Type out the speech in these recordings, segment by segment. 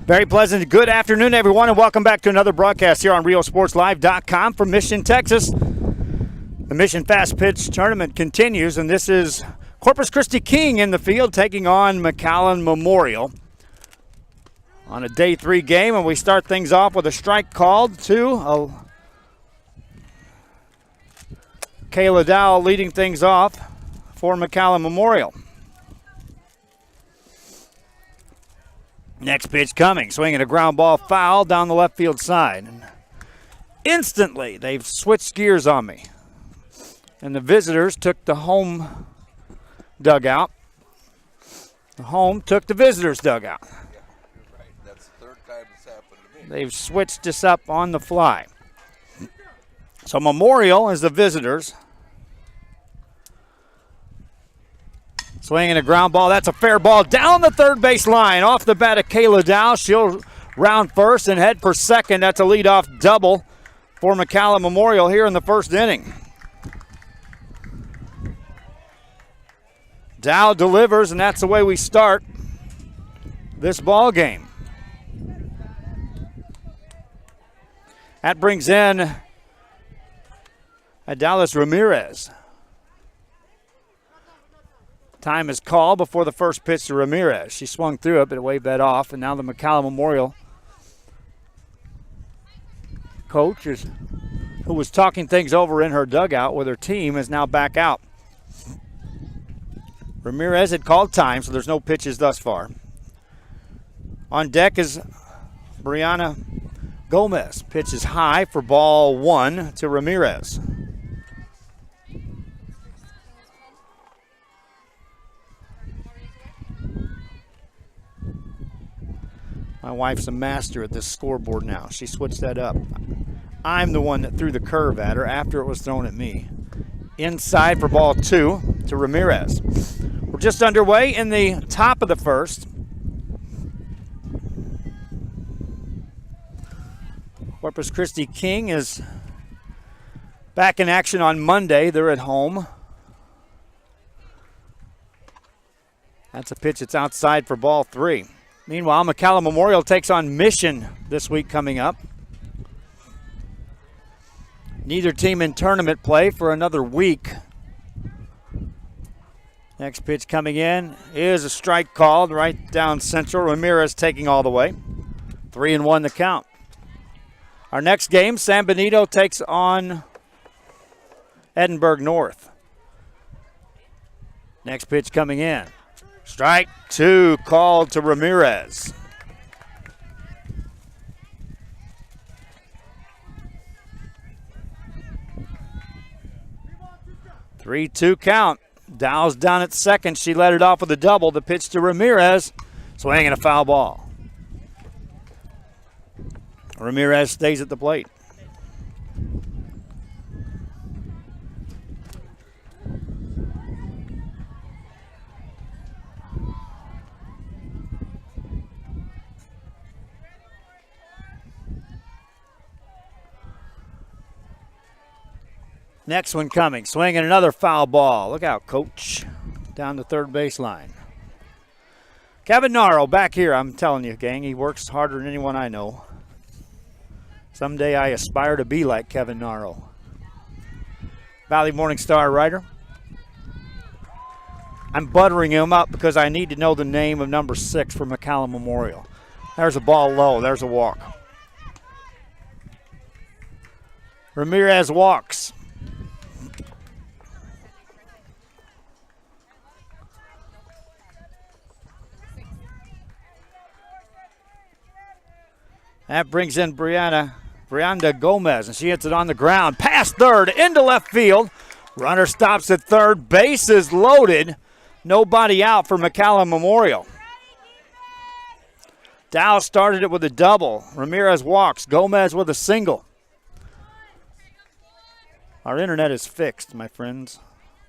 Very pleasant. Good afternoon, everyone, and welcome back to another broadcast here on RioSportsLive.com from Mission, Texas. The Mission Fast Pitch Tournament continues, and this is Corpus Christi King in the field taking on McAllen Memorial on a Day 3 game, and we start things off with a strike called to Kayla Dow leading things off for McAllen Memorial. Next pitch coming, swinging a ground ball foul down the left field side. And instantly, they've switched gears on me. And the visitors took the home dugout. The home took the visitors' dugout. Yeah, you're right. That's the third time it's happened to me. They've switched this up on the fly. So Memorial is the visitors. Swinging a ground ball. That's a fair ball down the third base line. Off the bat of Kayla Dow. She'll round first and head for second. That's a leadoff double for McAllen Memorial here in the first inning. Dow delivers, and that's the way we start this ball game. That brings in Adalis Ramirez. Time is called before the first pitch to Ramirez. She swung through it, but waved that off, and now the McAllen Memorial coach, who was talking things over in her dugout with her team, is now back out. Ramirez had called time, so there's no pitches thus far. On deck is Brianna Gomez. Pitch is high for ball one to Ramirez. My wife's a master at this scoreboard now. She switched that up. I'm the one that threw the curve at her after it was thrown at me. Inside for ball two to Ramirez. We're just underway in the top of the first. Corpus Christi King is back in action on Monday. They're at home. That's a pitch that's outside for ball three. Meanwhile, McAllen Memorial takes on Mission this week coming up. Neither team in tournament play for another week. Next pitch coming in is a strike called right down central. Ramirez taking all the way. 3-1 the count. Our next game, San Benito takes on Edinburgh North. Next pitch coming in. Strike two called to Ramirez. 3-2 count. Dow's down at second. She led it off with a double. The pitch to Ramirez. Swinging a foul ball. Ramirez stays at the plate. Next one coming, swinging another foul ball. Look out, coach. Down the third baseline. Kevin Naro back here, I'm telling you, gang. He works harder than anyone I know. Someday I aspire to be like Kevin Naro. Valley Morning Star writer. I'm buttering him up because I need to know the name of number 6 for McAllen Memorial. There's a ball low. There's a walk. Ramirez walks. That brings in Brianna Gomez, and she hits it on the ground. Past third, into left field. Runner stops at third. Base is loaded. Nobody out for McAllen Memorial. Dow started it with a double. Ramirez walks. Gomez with a single. Our internet is fixed, my friends.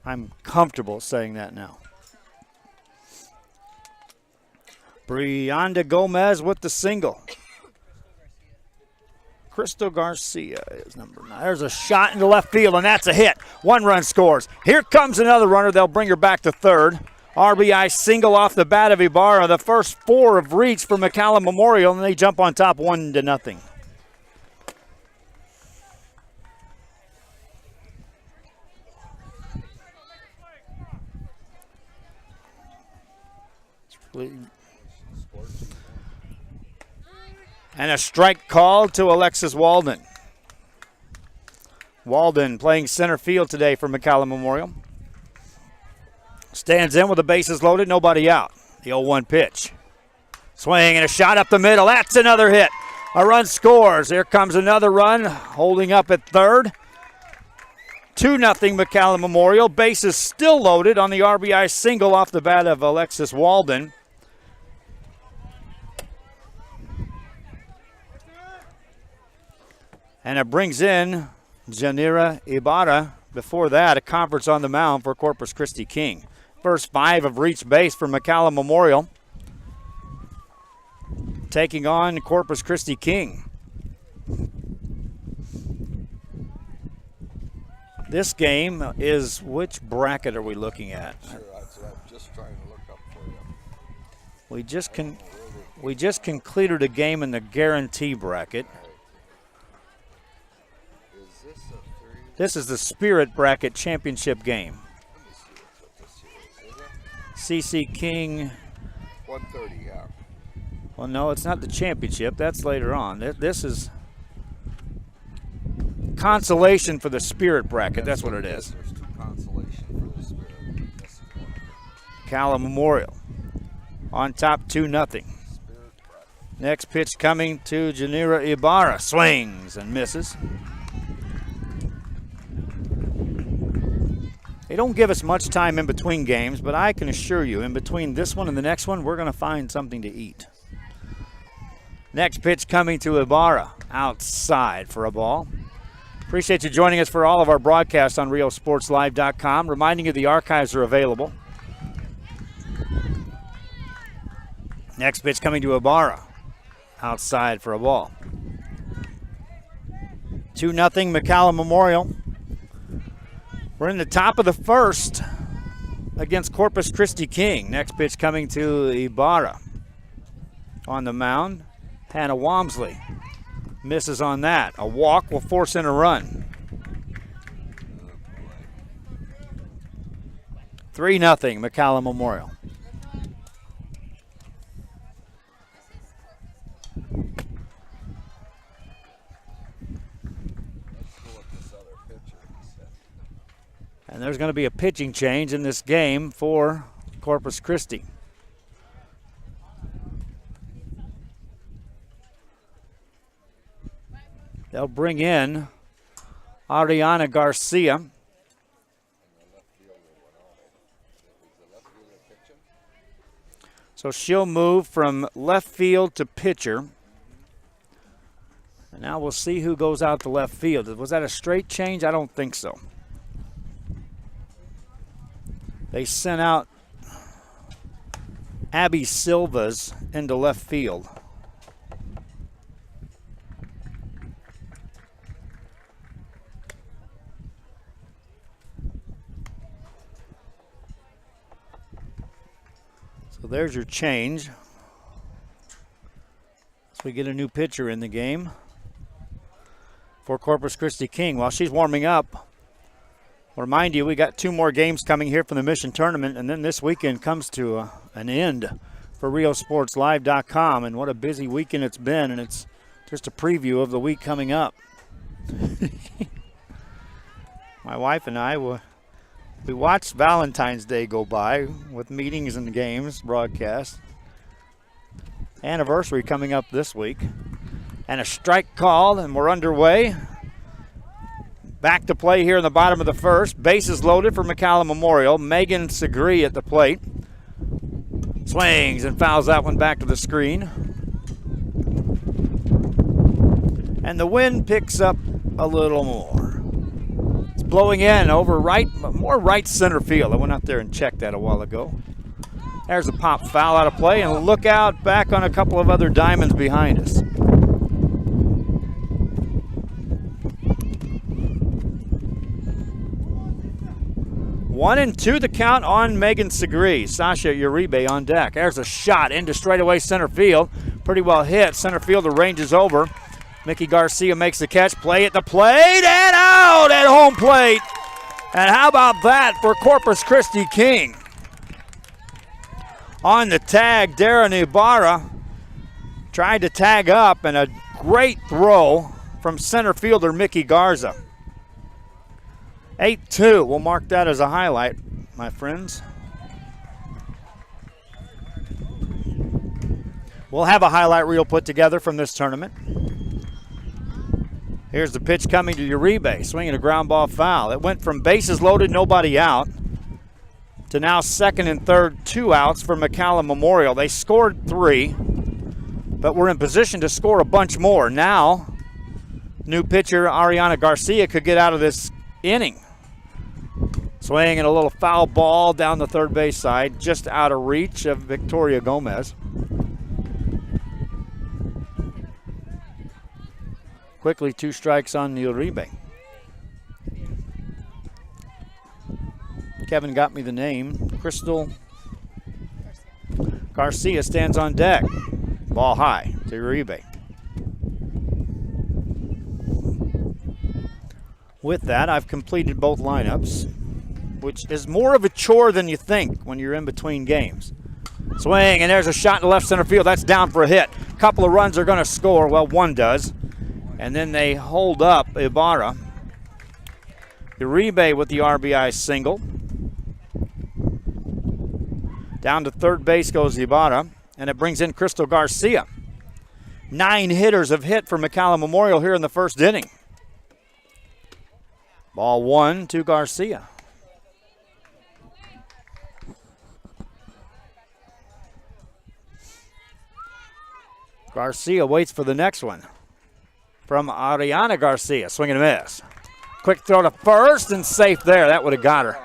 I'm comfortable saying that now. Brianda Gomez with the single. Crystal Garcia is number 9. There's a shot into left field, and that's a hit. 1 run scores. Here comes another runner. They'll bring her back to third. RBI single off the bat of Ibarra. The first 4 have reached for McAllen Memorial, and they jump on top 1-0. And a strike call to Alexis Walden. Walden playing center field today for McAllen Memorial. Stands in with the bases loaded, nobody out. The 0-1 pitch. Swing and a shot up the middle. That's another hit. A run scores. Here comes another run, holding up at third. 2-0 McAllen Memorial. Bases still loaded on the RBI single off the bat of Alexis Walden. And it brings in Janira Ibarra. Before that, a conference on the mound for Corpus Christi King. First 5 have reached base for McAllen Memorial. Taking on Corpus Christi King. This game is, which bracket are we looking at? Sure, I'm just trying to look up for you. We just concluded a game in the guarantee bracket. Is this a 3? This is the Spirit Bracket Championship game. Let me see what this is. Is it? CC King. 130, yeah. Well, no, it's not the championship. That's later on. This is consolation for the Spirit Bracket. That's what it is. There's 2 consolation for the Spirit. This is one of them. McAllen Memorial on top 2-0. Spirit bracket. Next pitch coming to Janira Ibarra. Swings and misses. They don't give us much time in between games, but I can assure you, in between this one and the next one, we're going to find something to eat. Next pitch coming to Ibarra, outside for a ball. Appreciate you joining us for all of our broadcasts on RioSportsLive.com. Reminding you the archives are available. Next pitch coming to Ibarra, outside for a ball. 2-0 McAllen Memorial. We're in the top of the first against Corpus Christi King. Next pitch coming to Ibarra. On the mound, Hannah Walmsley misses on that. A walk will force in a run. 3-0 McAllen Memorial. And there's going to be a pitching change in this game for Corpus Christi. They'll bring in Ariana Garcia. So she'll move from left field to pitcher. And now we'll see who goes out to left field. Was that a straight change? I don't think so. They sent out Abby Silvas into left field. So there's your change. So we get a new pitcher in the game for Corpus Christi King. While she's warming up, I'll remind you, we got 2 more games coming here from the Mission Tournament, and then this weekend comes to an end for RioSportsLive.com, and what a busy weekend it's been, and it's just a preview of the week coming up. My wife and I, we watched Valentine's Day go by with meetings and games broadcast. Anniversary coming up this week. And a strike call, and we're underway. Back to play here in the bottom of the first. Bases loaded for McAllen Memorial. Megan Segree at the plate. Swings and fouls that one back to the screen. And the wind picks up a little more. It's blowing in over more right center field. I went out there and checked that a while ago. There's a pop foul out of play, and look out back on a couple of other diamonds behind us. 1-2 the count on Megan Segre. Sasha Uribe on deck. There's a shot into straightaway center field. Pretty well hit. Center fielder ranges over. Mickey Garcia makes the catch. Play at the plate and out at home plate. And how about that for Corpus Christi King? On the tag, Darren Ibarra tried to tag up, and a great throw from center fielder Mickey Garza. 8-2. We'll mark that as a highlight, my friends. We'll have a highlight reel put together from this tournament. Here's the pitch coming to Uribe, swinging a ground ball foul. It went from bases loaded, nobody out, to now second and third, 2 outs for McAllen Memorial. They scored 3, but we're in position to score a bunch more. Now, new pitcher Ariana Garcia could get out of this inning. Swinging a little foul ball down the third base side, just out of reach of Victoria Gomez. Quickly 2 strikes on Uribe. Kevin got me the name. Crystal Garcia stands on deck. Ball high to Uribe. With that, I've completed both lineups, which is more of a chore than you think when you're in between games. Swing, and there's a shot in left center field. That's down for a hit. A couple of runs are going to score. Well, one does. And then they hold up Ibarra. Uribe with the RBI single. Down to third base goes Ibarra, and it brings in Crystal Garcia. 9 hitters have hit for McAllen Memorial here in the first inning. Ball 1 to Garcia. Garcia waits for the next one. From Ariana Garcia, swing and a miss. Quick throw to first and safe there. That would have got her.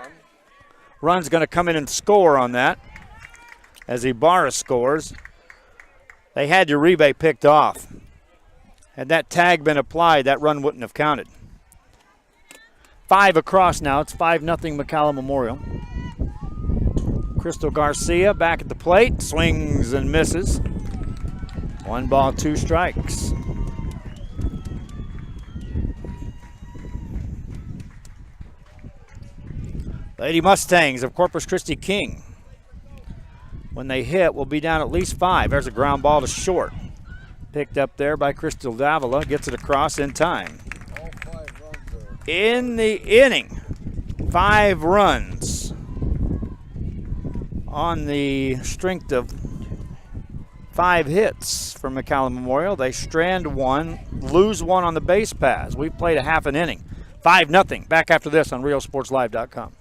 Run's going to come in and score on that as Ibarra scores. They had Uribe picked off. Had that tag been applied, that run wouldn't have counted. 5 across now. It's 5-0 McAllen Memorial. Crystal Garcia back at the plate. Swings and misses. 1 ball, 2 strikes. Lady Mustangs of Corpus Christi King, when they hit, will be down at least 5. There's a ground ball to short. Picked up there by Crystal Davila. Gets it across in time. All 5 runs there. In the inning, 5 runs on the strength of 5 hits from McAllen Memorial. They strand 1, lose 1 on the base paths. We've played a half an inning. 5-0. Back after this on RealSportsLive.com.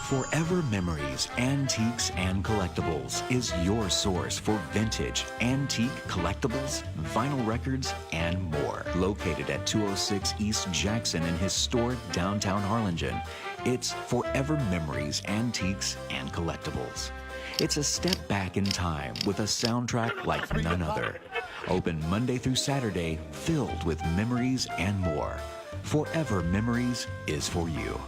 Forever Memories, Antiques and Collectibles is your source for vintage, antique collectibles, vinyl records, and more. Located at 206 East Jackson in historic downtown Harlingen, it's Forever Memories, Antiques and Collectibles. It's a step back in time with a soundtrack like none other. Open Monday through Saturday, filled with memories and more. Forever Memories is for you.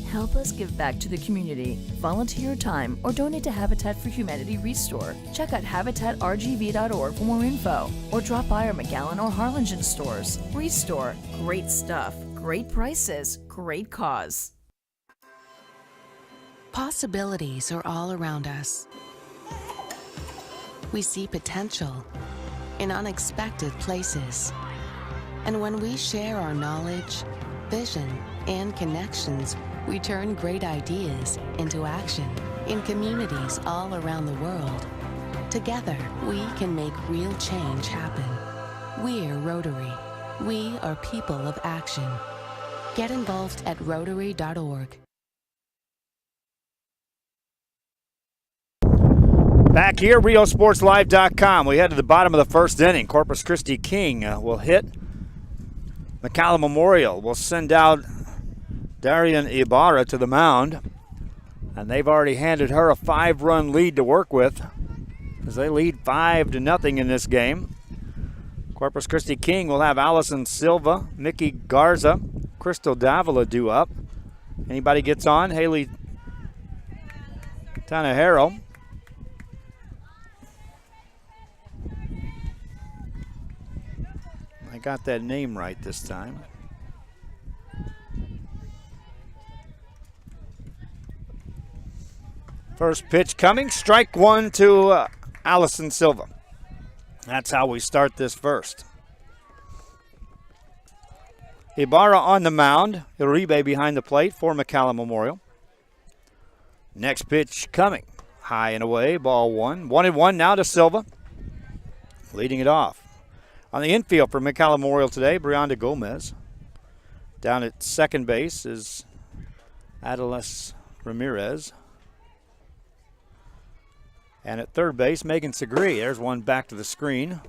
Help us give back to the community. Volunteer your time or donate to Habitat for Humanity Restore. Check out habitatrgv.org for more info or drop by our McAllen or Harlingen stores. Restore. Great stuff, great prices, great cause. Possibilities are all around us. We see potential in unexpected places. And when we share our knowledge, vision, and connections, we turn great ideas into action in communities all around the world. Together, we can make real change happen. We're Rotary. We are people of action. Get involved at Rotary.org. Back here, RealSportsLive.com. We head to the bottom of the first inning. Corpus Christi King will hit. McAllen Memorial will send out Darian Ibarra to the mound. And they've already handed her a 5-run lead to work with as they lead 5-0 in this game. Corpus Christi King will have Allison Silva, Mickey Garza, Crystal Davila due up. Anybody gets on? Haley Tanahero. I got that name right this time. First pitch coming. Strike one to Allison Silva. That's how we start this first. Ibarra on the mound. Uribe behind the plate for McAllen Memorial. Next pitch coming. High and away. Ball one. 1-1 now to Silva. Leading it off. On the infield for McAllen Memorial today, Brianda Gomez. Down at second base is Adelis Ramirez. And at third base, Megan Segre. There's one back to the screen.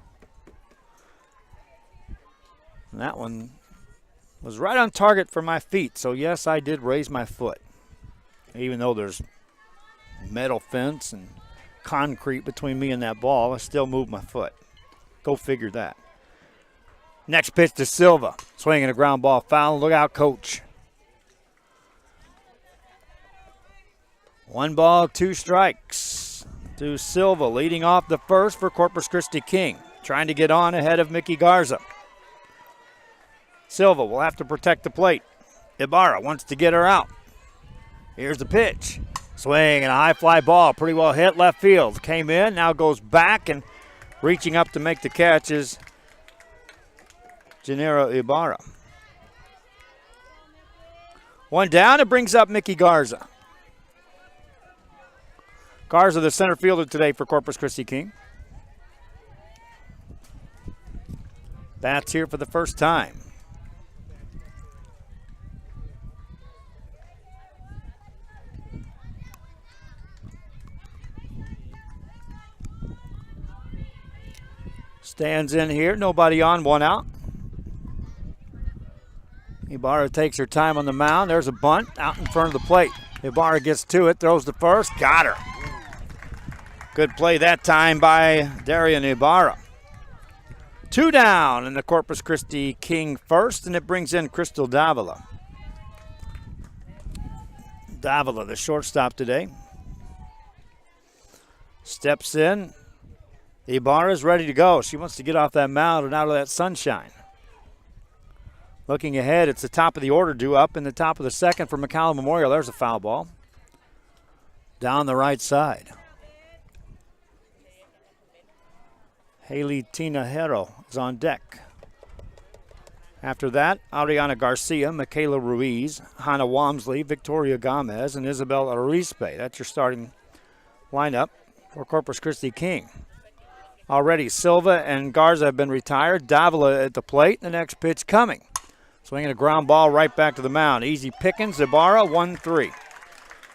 And that one was right on target for my feet. So, yes, I did raise my foot. Even though there's metal fence and concrete between me and that ball, I still moved my foot. Go figure that. Next pitch to Silva. Swinging a ground ball foul. Look out, coach. 1 ball, 2 strikes. To Silva, leading off the first for Corpus Christi King. Trying to get on ahead of Mickey Garza. Silva will have to protect the plate. Ibarra wants to get her out. Here's the pitch. Swing and a high fly ball. Pretty well hit left field. Came in, now goes back, and reaching up to make the catch is Janera Ibarra. One down, it brings up Mickey Garza. Garza, the center fielder today for Corpus Christi King. Bats here for the first time. Stands in here, nobody on, 1 out. Ibarra takes her time on the mound. There's a bunt out in front of the plate. Ibarra gets to it, throws the first, got her. Good play that time by Darian Ibarra. 2 down in the Corpus Christi King first, and it brings in Crystal Davila. Davila, the shortstop today. Steps in. Ibarra's ready to go. She wants to get off that mound and out of that sunshine. Looking ahead, it's the top of the order due up in the top of the second for McAllen Memorial. There's a foul ball. Down the right side. Haley Tinajero is on deck. After that, Ariana Garcia, Michaela Ruiz, Hannah Walmsley, Victoria Gomez, and Isabel Arispe. That's your starting lineup for Corpus Christi King. Already Silva and Garza have been retired. Davila at the plate. The next pitch coming. Swinging a ground ball right back to the mound. Easy pickings. Ibarra, 1-3.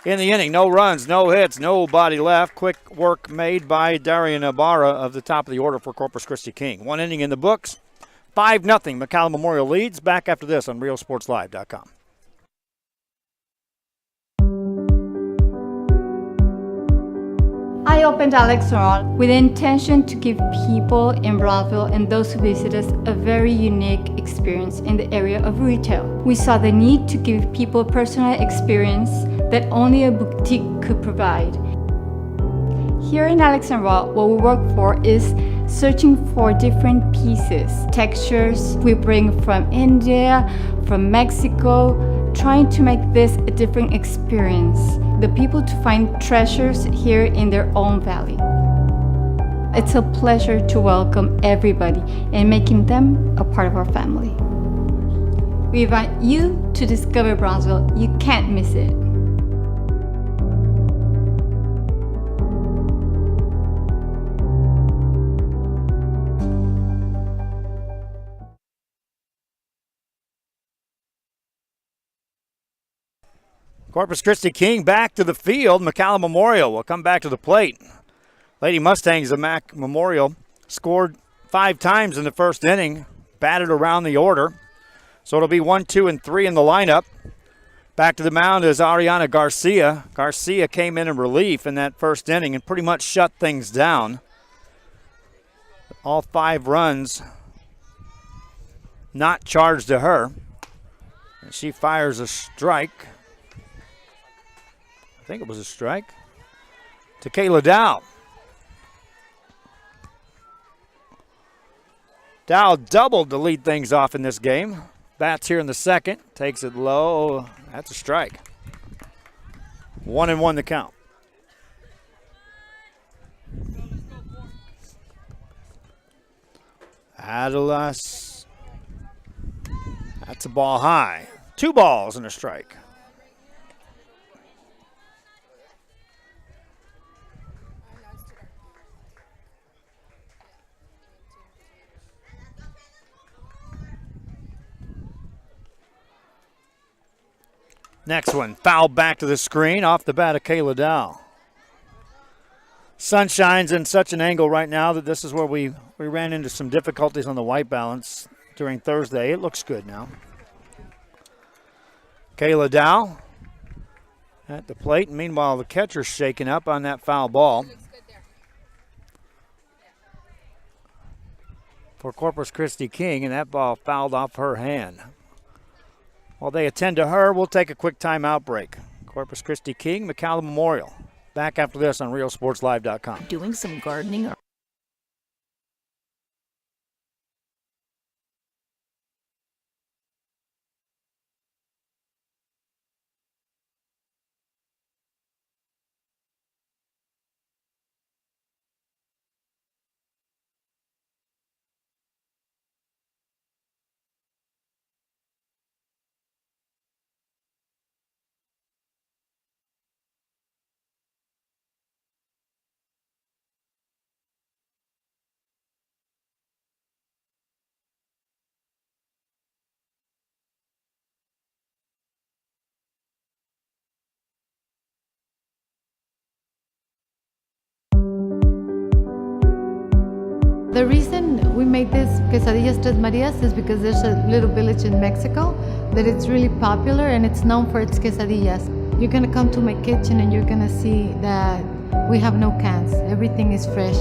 In the inning, no runs, no hits, nobody left. Quick work made by Darian Ibarra of the top of the order for Corpus Christi King. 1 inning in the books. 5-0. McAllen Memorial leads. Back after this on RealSportsLive.com. I opened Alex Ron with the intention to give people in Brownsville and those who visit us a very unique experience in the area of retail. We saw the need to give people a personal experience that only a boutique could provide. Here in Alex & Raw, what we work for is searching for different pieces, textures we bring from India, from Mexico, trying to make this a different experience. The people to find treasures here in their own valley. It's a pleasure to welcome everybody and making them a part of our family. We invite you to discover Brownsville. You can't miss it. Corpus Christi King back to the field. McAllen Memorial will come back to the plate. Lady Mustangs of Mac Memorial scored 5 times in the first inning, batted around the order. So it'll be 1, 2, and 3 in the lineup. Back to the mound is Ariana Garcia. Garcia came in relief in that first inning and pretty much shut things down. All 5 runs not charged to her. And she fires a strike. I think it was a strike. To Kayla Dow. Dow doubled to lead things off in this game. Bats here in the second. Takes it low. That's a strike. 1-1 the count. Adelas. That's a ball high. 2 balls and a strike. Next one, foul back to the screen off the bat of Kayla Dow. Sun shines in such an angle right now that this is where we ran into some difficulties on the white balance during Thursday. It looks good now. Kayla Dow at the plate. Meanwhile, the catcher's shaking up on that foul ball. For Corpus Christi King, and that ball fouled off her hand. While they attend to her, we'll take a quick timeout break. Corpus Christi King, McAllen Memorial. Back after this on RealSportsLive.com. Doing some gardening or The reason we made this quesadillas Tres Marias is because there's a little village in Mexico that it's really popular and it's known for its quesadillas. You're gonna come to my kitchen and you're gonna see that we have no cans. Everything is fresh.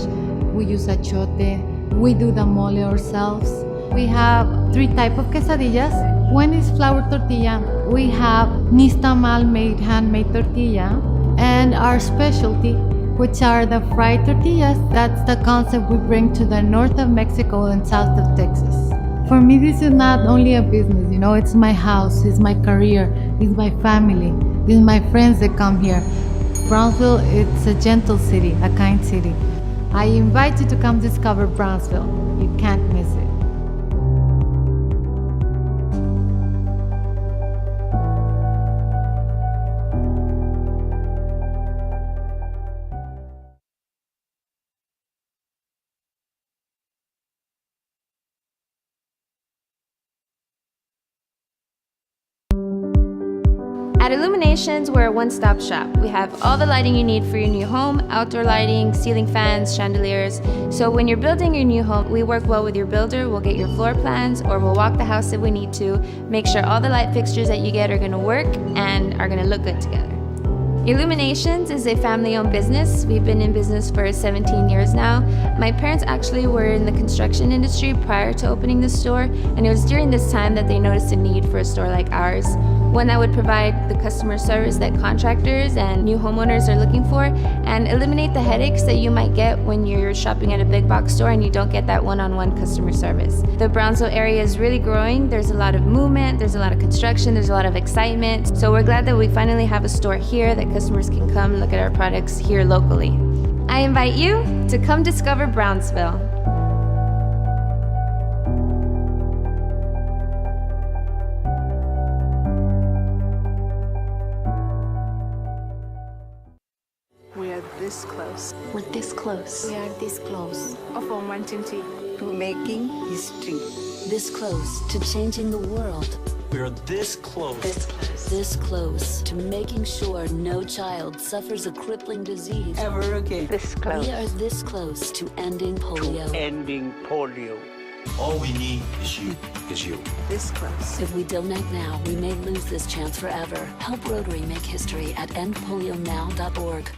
We use achote. We do the mole ourselves. We have 3 types of quesadillas. One is flour tortilla. We have nixtamal made handmade tortilla, and our specialty, which are the fried tortillas. That's the concept we bring to the north of Mexico and south of Texas. For me, this is not only a business, it's my house, it's my career, it's my family, it's my friends that come here. Brownsville, it's a gentle city, a kind city. I invite you to come discover Brownsville. You can't miss it. At Illuminations, we're a one-stop shop. We have all the lighting you need for your new home, outdoor lighting, ceiling fans, chandeliers. So when you're building your new home, we work well with your builder. We'll get your floor plans, or we'll walk the house if we need to, make sure all the light fixtures that you get are gonna work and are gonna look good together. Illuminations is a family-owned business. We've been in business for 17 years now. My parents actually were in the construction industry prior to opening the store, and it was during this time that they noticed a need for a store like ours, one that would provide the customer service that contractors and new homeowners are looking for, and eliminate the headaches that you might get when you're shopping at a big box store and you don't get that one-on-one customer service. The Brownsville area is really growing. There's a lot of movement, there's a lot of construction, there's a lot of excitement. So we're glad that we finally have a store here that customers can come look at our products here locally. I invite you to come discover Brownsville. We are this close. We're this close. We are this close. Of wanting to making history. This close to changing the world. We're this close. This close. This close to making sure no child suffers a crippling disease ever again. This close. We are this close to ending polio. Ending polio. All we need is you. This close. If we don't act now, we may lose this chance forever. Help Rotary make history at endpolionow.org.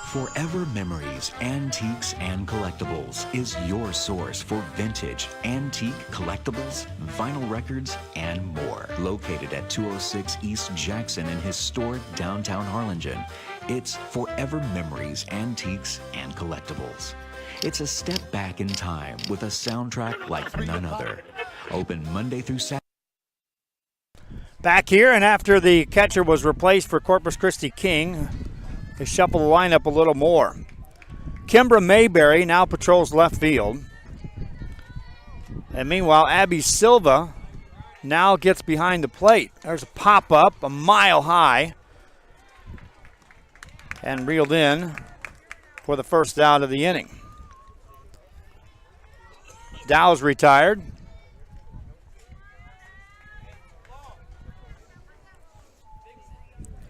Forever Memories, Antiques, and Collectibles is your source for vintage, antique collectibles, vinyl records, and more. Located at 206 East Jackson in historic downtown Harlingen, it's Forever Memories, Antiques, and Collectibles. It's a step back in time with a soundtrack like none other. Open Monday through Saturday. Back here, and after the catcher was replaced for Corpus Christi King, they shuffle the lineup a little more. Kimbra Mayberry now patrols left field. And meanwhile, Abby Silva now gets behind the plate. There's a pop-up, a mile high, and reeled in for the first out of the inning. Dow's retired.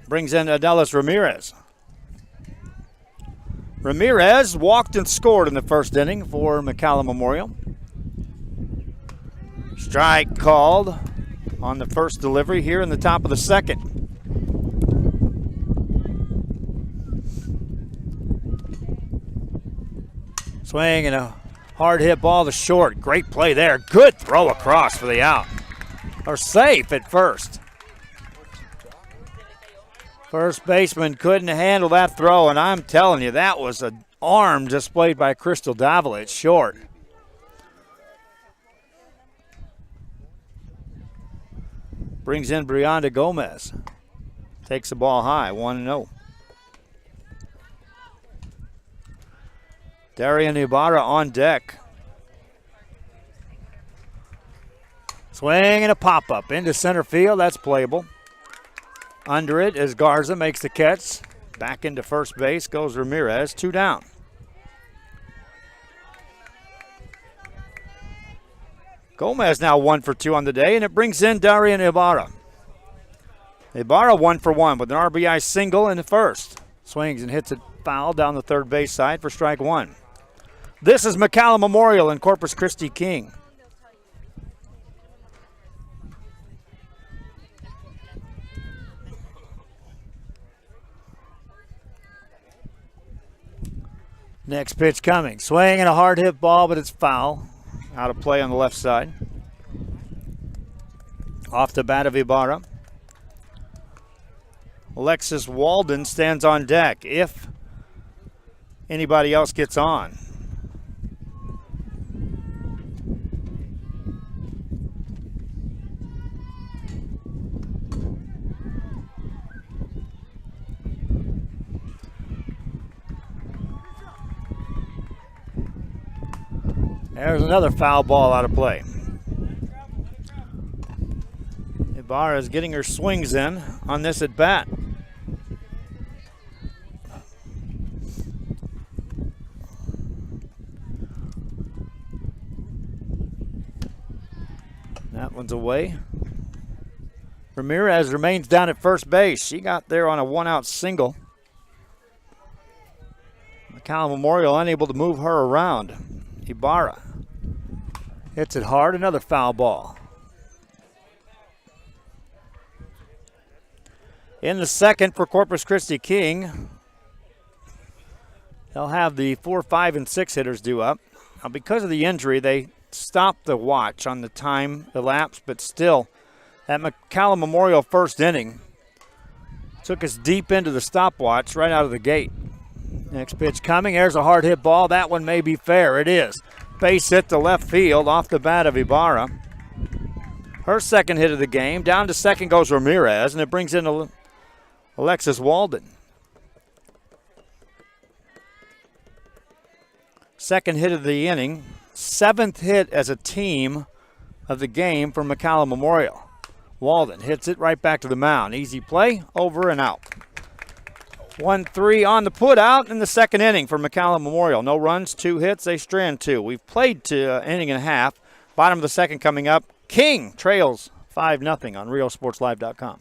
Brings in Adelis Ramirez. Ramirez walked and scored in the first inning for McAllen Memorial. Strike called on the first delivery here in the top of the second. Swing and a hard hit ball to short. Great play there. Good throw across for the out. Or safe at first. First baseman couldn't handle that throw, and I'm telling you, that was an arm displayed by Crystal Davila at short. Brings in Brianda Gomez. Takes the ball high, 1-0. Darian Ibarra on deck. Swing and a pop-up into center field. That's playable. Under it as Garza makes the catch. Back into first base goes Ramirez. 2 down. Gomez now 1 for 2 on the day, and it brings in Darian Ibarra. Ibarra 1 for 1 with an RBI single in the first. Swings and hits it foul down the third base side for strike 1. This is McAllen Memorial and Corpus Christi King. Next pitch coming. Swing and a hard hit ball, but it's foul. Out of play on the left side. Off the bat of Ibarra. Alexis Walden stands on deck if anybody else gets on. There's another foul ball out of play. Ibarra is getting her swings in on this at bat. That one's away. Ramirez remains down at first base. She got there on a 1-out single. McAllen Memorial unable to move her around. Ibarra hits it hard, another foul ball. In the second for Corpus Christi King, they'll have the 4, 5, and 6 hitters due up. Now, because of the injury, they stopped the watch on the time elapsed, but still, that McAllen Memorial first inning took us deep into the stopwatch right out of the gate. Next pitch coming. There's a hard hit ball. That one may be fair. It is. Base hit to left field off the bat of Ibarra. Her second hit of the game. Down to second goes Ramirez, and it brings in Alexis Walden. Second hit of the inning. 7th hit as a team of the game for McAllen Memorial. Walden hits it right back to the mound. Easy play, over and out. 1-3 on the put out in the second inning for McAllen Memorial. No runs, 2 hits, they strand 2. We've played to inning and a half. Bottom of the second coming up. King trails 5-0 on RealSportsLive.com.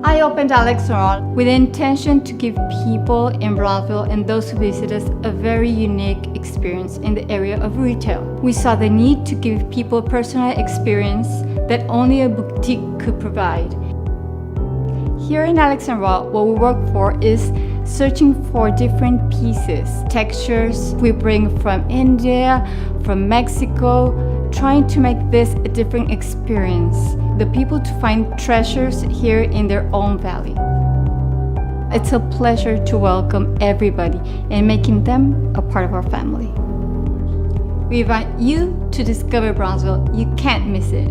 I I opened Alex Ron with the intention to give people in Brownsville and those who visit us a very unique experience in the area of retail. We saw the need to give people a personal experience that only a boutique could provide. Here in Alex & Raw, what we work for is searching for different pieces, textures we bring from India, from Mexico, trying to make this a different experience. The people to find treasures here in their own valley. It's a pleasure to welcome everybody and making them a part of our family. We invite you to discover Brownsville. You can't miss it.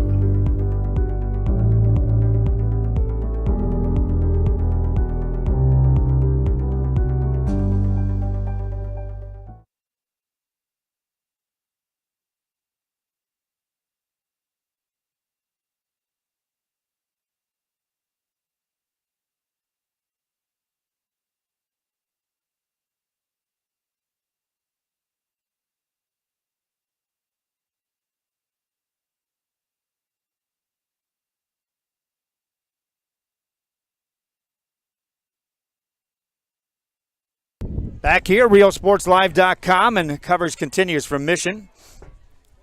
Back here, RealSportsLive.com, and the coverage continues from Mission.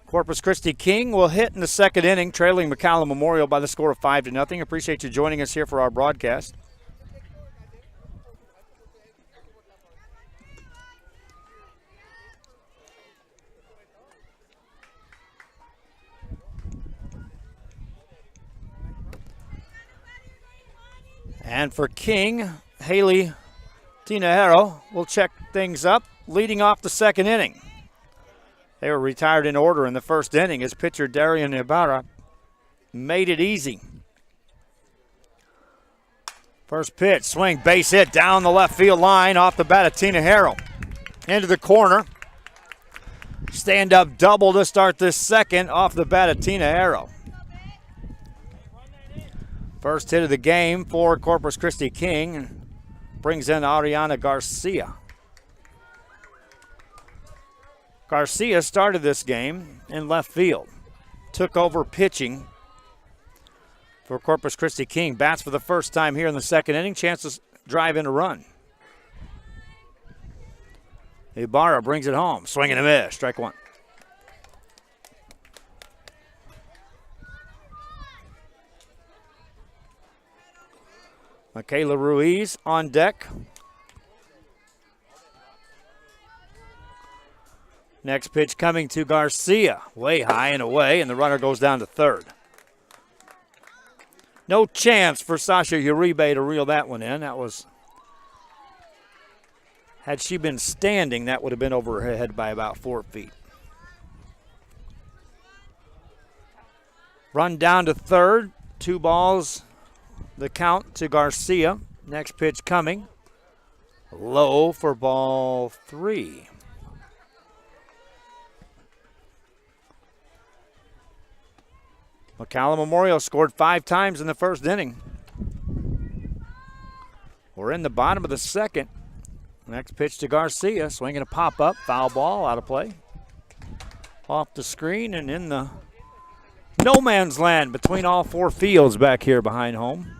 Corpus Christi King will hit in the second inning, trailing McAllen Memorial by the score of 5-0. Appreciate you joining us here for our broadcast. And for King, Haley Tinajero will check things up, leading off the second inning. They were retired in order in the first inning as pitcher Darian Ibarra made it easy. First pitch, swing, base hit down the left field line off the bat of Tinajero. Into the corner. Stand-up double to start this second off the bat of Tinajero. First hit of the game for Corpus Christi King. Brings in Ariana Garcia. Garcia started this game in left field. Took over pitching for Corpus Christi King. Bats for the first time here in the second inning. Chance to drive in a run. Ibarra brings it home. Swing and a miss. Strike one. Michaela Ruiz on deck. Next pitch coming to Garcia. Way high and away, and the runner goes down to third. No chance for Sasha Uribe to reel that one in. That was, had she been standing, that would have been over her head by about 4 feet. Run down to third. 2 balls. The count to Garcia. Next pitch coming. Low for ball 3. McAllen Memorial scored 5 times in the first inning. We're in the bottom of the second. Next pitch to Garcia. Swinging a pop-up. Foul ball out of play. Off the screen and in the no man's land between all 4 fields back here behind home.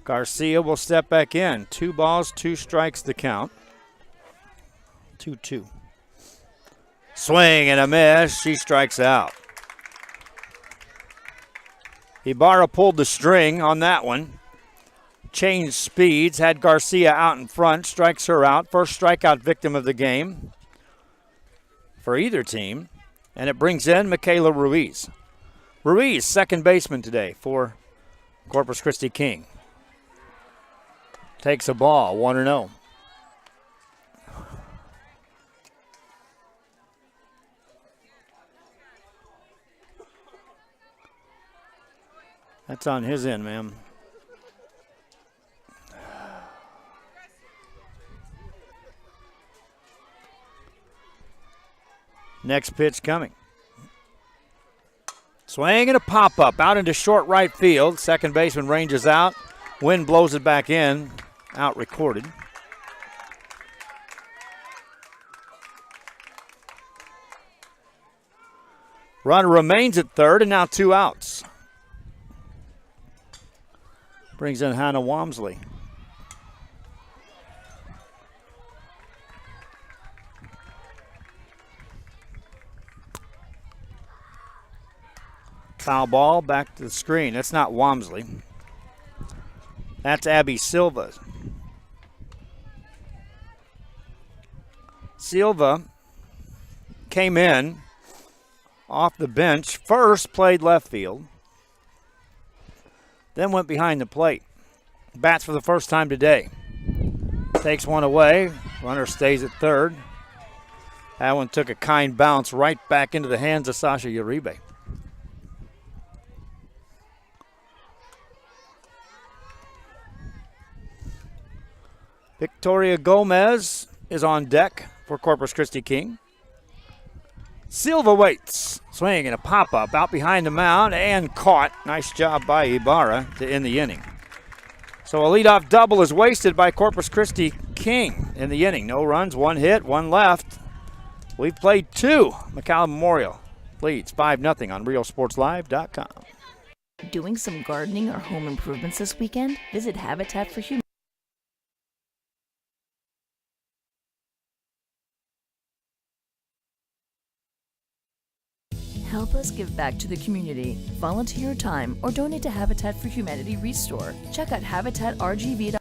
Garcia will step back in. 2 balls, 2 strikes the count. 2-2. Swing and a miss. She strikes out. Ibarra pulled the string on that one. Changed speeds. Had Garcia out in front. Strikes her out. First strikeout victim of the game for either team. And it brings in Michaela Ruiz. Ruiz, second baseman today for Corpus Christi King. Takes a ball, 1-0. That's on his end, ma'am. Next pitch coming. Swing and a pop-up out into short right field. Second baseman ranges out. Wind blows it back in. Out recorded. Runner remains at third, and now 2 outs. Brings in Hannah Walmsley. Foul ball back to the screen. That's not Walmsley. That's Abby Silva. Silva came in off the bench. First played left field. Then went behind the plate. Bats for the first time today. Takes one away. Runner stays at third. That one took a kind bounce right back into the hands of Sasha Uribe. Victoria Gomez is on deck for Corpus Christi King. Silva waits. Swing and a pop-up out behind the mound and caught. Nice job by Ibarra to end the inning. So a leadoff double is wasted by Corpus Christi King in the inning. No runs, 1 hit, 1 left. We've played 2. McAllen Memorial leads 5-0 on RealSportsLive.com. Doing some gardening or home improvements this weekend? Visit Habitat for Humanity. Help us give back to the community. Volunteer your time or donate to Habitat for Humanity Restore. Check out HabitatRGV.org.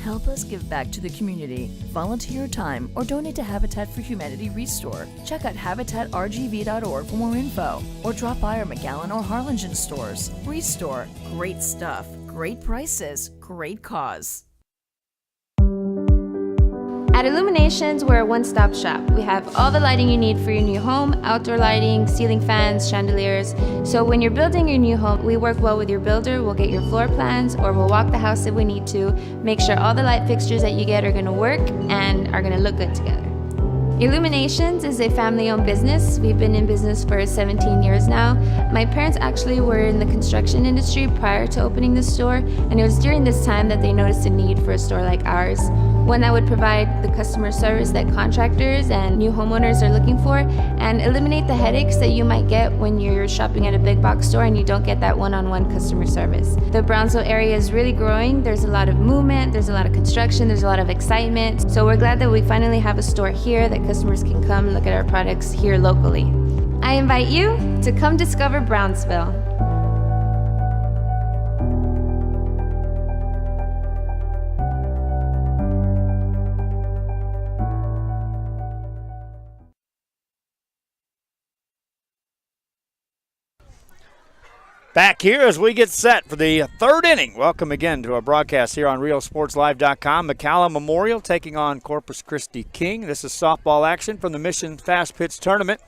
Help us give back to the community. Volunteer your time or donate to Habitat for Humanity Restore. Check out HabitatRGV.org for more info or drop by our McAllen or Harlingen stores. Restore. Great stuff. Great prices. Great cause. At Illuminations, we're a one-stop shop. We have all the lighting you need for your new home, outdoor lighting, ceiling fans, chandeliers. So when you're building your new home, we work well with your builder. We'll get your floor plans or we'll walk the house if we need to. Make sure all the light fixtures that you get are gonna work and are gonna look good together. Illuminations is a family-owned business. We've been in business for 17 years now. My parents actually were in the construction industry prior to opening the store, and it was during this time that they noticed a need for a store like ours, one that would provide the customer service that contractors and new homeowners are looking for, and eliminate the headaches that you might get when you're shopping at a big box store and you don't get that one-on-one customer service. The Brownsville area is really growing. There's a lot of movement, there's a lot of construction, there's a lot of excitement. So we're glad that we finally have a store here that customers can come look at our products here locally. I invite you to come discover Brownsville. Back here as we get set for the 3rd inning. Welcome again to our broadcast here on RealSportsLive.com. McAllen Memorial taking on Corpus Christi King. This is softball action from the Mission Fast Pitch Tournament.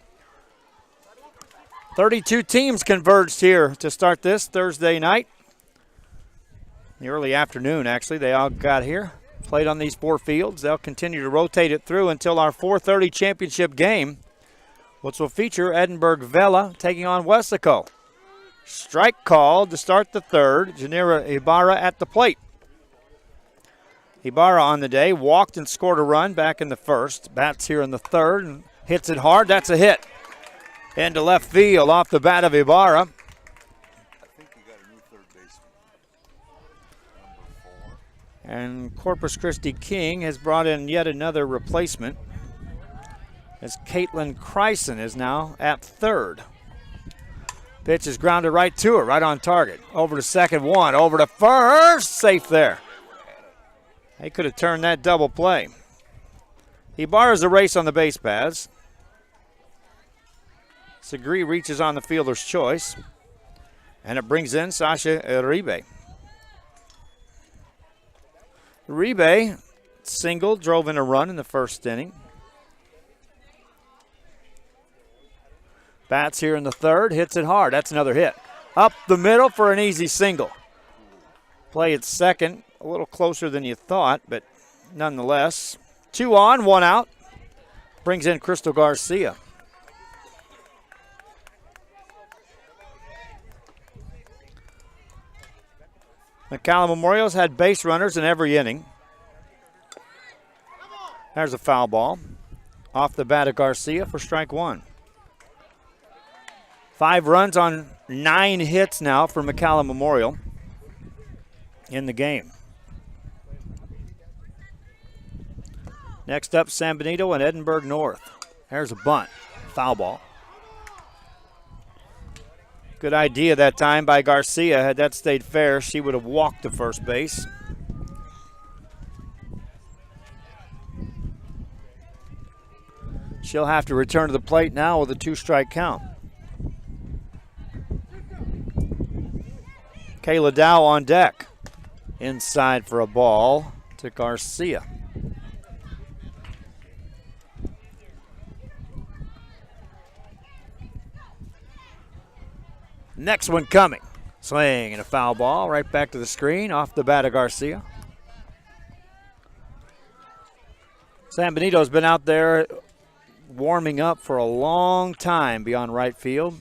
32 teams converged here to start this Thursday night. In the early afternoon, actually, they all got here. Played on these 4 fields. They'll continue to rotate it through until our 4:30 championship game, which will feature Edinburgh Vela taking on Weslaco. Strike called to start the 3rd. Janira Ibarra at the plate. Ibarra on the day walked and scored a run back in the 1st. Bats here in the 3rd and hits it hard. That's a hit. Into left field off the bat of Ibarra. I think you got a new third baseman. Number 4. And Corpus Christi King has brought in yet another replacement as Caitlin Kryson is now at 3rd. Pitch is grounded right to her, right on target. Over to second, 1. Over to first. Safe there. They could have turned that double play. Ibarra's the race on the base paths. Segre reaches on the fielder's choice. And it brings in Sasha Uribe. Uribe singled, drove in a run in the 1st inning. Bats here in the 3rd, hits it hard. That's another hit. Up the middle for an easy single. Play at second, a little closer than you thought, but nonetheless. 2 on, 1 out. Brings in Crystal Garcia. McAllen Memorial's had base runners in every inning. There's a foul ball. Off the bat of Garcia for strike 1. 5 runs on 9 hits now for McAllen Memorial in the game. Next up, San Benito and Edinburgh North. There's a bunt. Foul ball. Good idea that time by Garcia. Had that stayed fair, she would have walked to first base. She'll have to return to the plate now with a 2-strike count. Kayla Dow on deck. Inside for a ball to Garcia. Next one coming. Swing and a foul ball right back to the screen off the bat of Garcia. San Benito's been out there warming up for a long time beyond right field.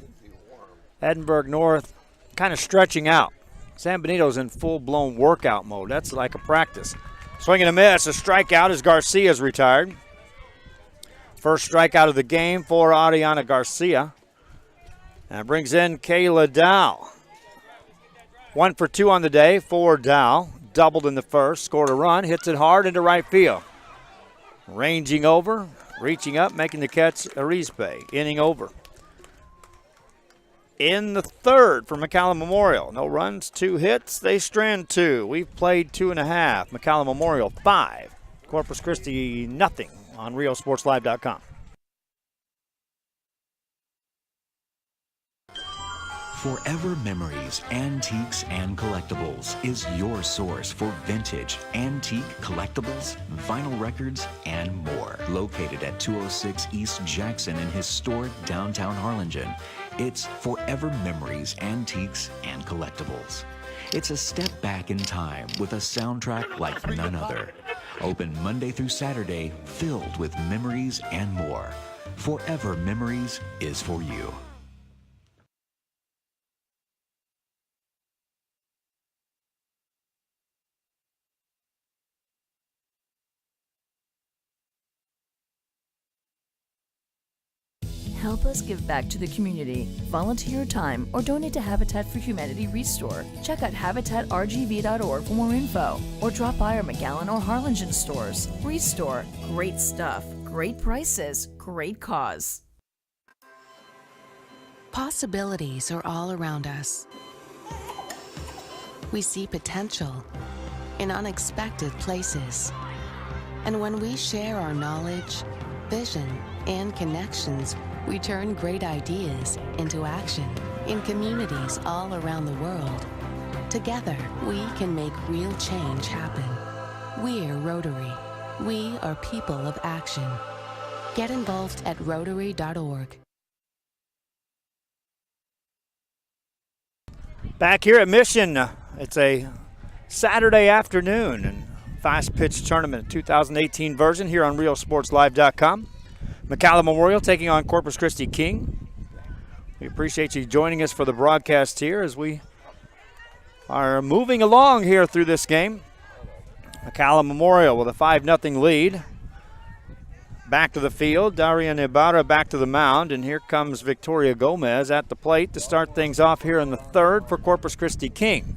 Edinburgh North kind of stretching out. San Benito's in full-blown workout mode. That's like a practice. Swing and a miss. A strikeout as Garcia's retired. First strikeout of the game for Ariana Garcia. And brings in Kayla Dow. 1 for 2 on the day for Dow. Doubled in the first, scored a run, hits it hard into right field. Ranging over, reaching up, making the catch, Arizpe. Inning over. In the third for McAllen Memorial. No runs, 2 hits. They strand 2. We've played 2.5. McAllen Memorial 5. Corpus Christi nothing on RioSportsLive.com. Forever Memories, Antiques, and Collectibles is your source for vintage, antique collectibles, vinyl records, and more. Located at 206 East Jackson in historic downtown Harlingen, it's Forever Memories, Antiques, and Collectibles. It's a step back in time with a soundtrack like none other. Open Monday through Saturday, filled with memories and more. Forever Memories is for you. Help us give back to the community. Volunteer your time or donate to Habitat for Humanity Restore. Check out habitatrgv.org for more info or drop by our McAllen or Harlingen stores. Restore. Great stuff. Great prices. Great cause. Possibilities are all around us. We see potential in unexpected places. And when we share our knowledge, vision, and connections, we turn great ideas into action in communities all around the world. Together, we can make real change happen. We're Rotary. We are people of action. Get involved at Rotary.org. Back here at Mission, it's a Saturday afternoon and fast pitch tournament 2018 version here on RioSportsLive.com. McAllen Memorial taking on Corpus Christi King. We appreciate you joining us for the broadcast here as we are moving along here through this game. McAllen Memorial with a 5-0 lead. Back to the field, Daria Ibarra back to the mound, and here comes Victoria Gomez at the plate to start things off here in the third for Corpus Christi King.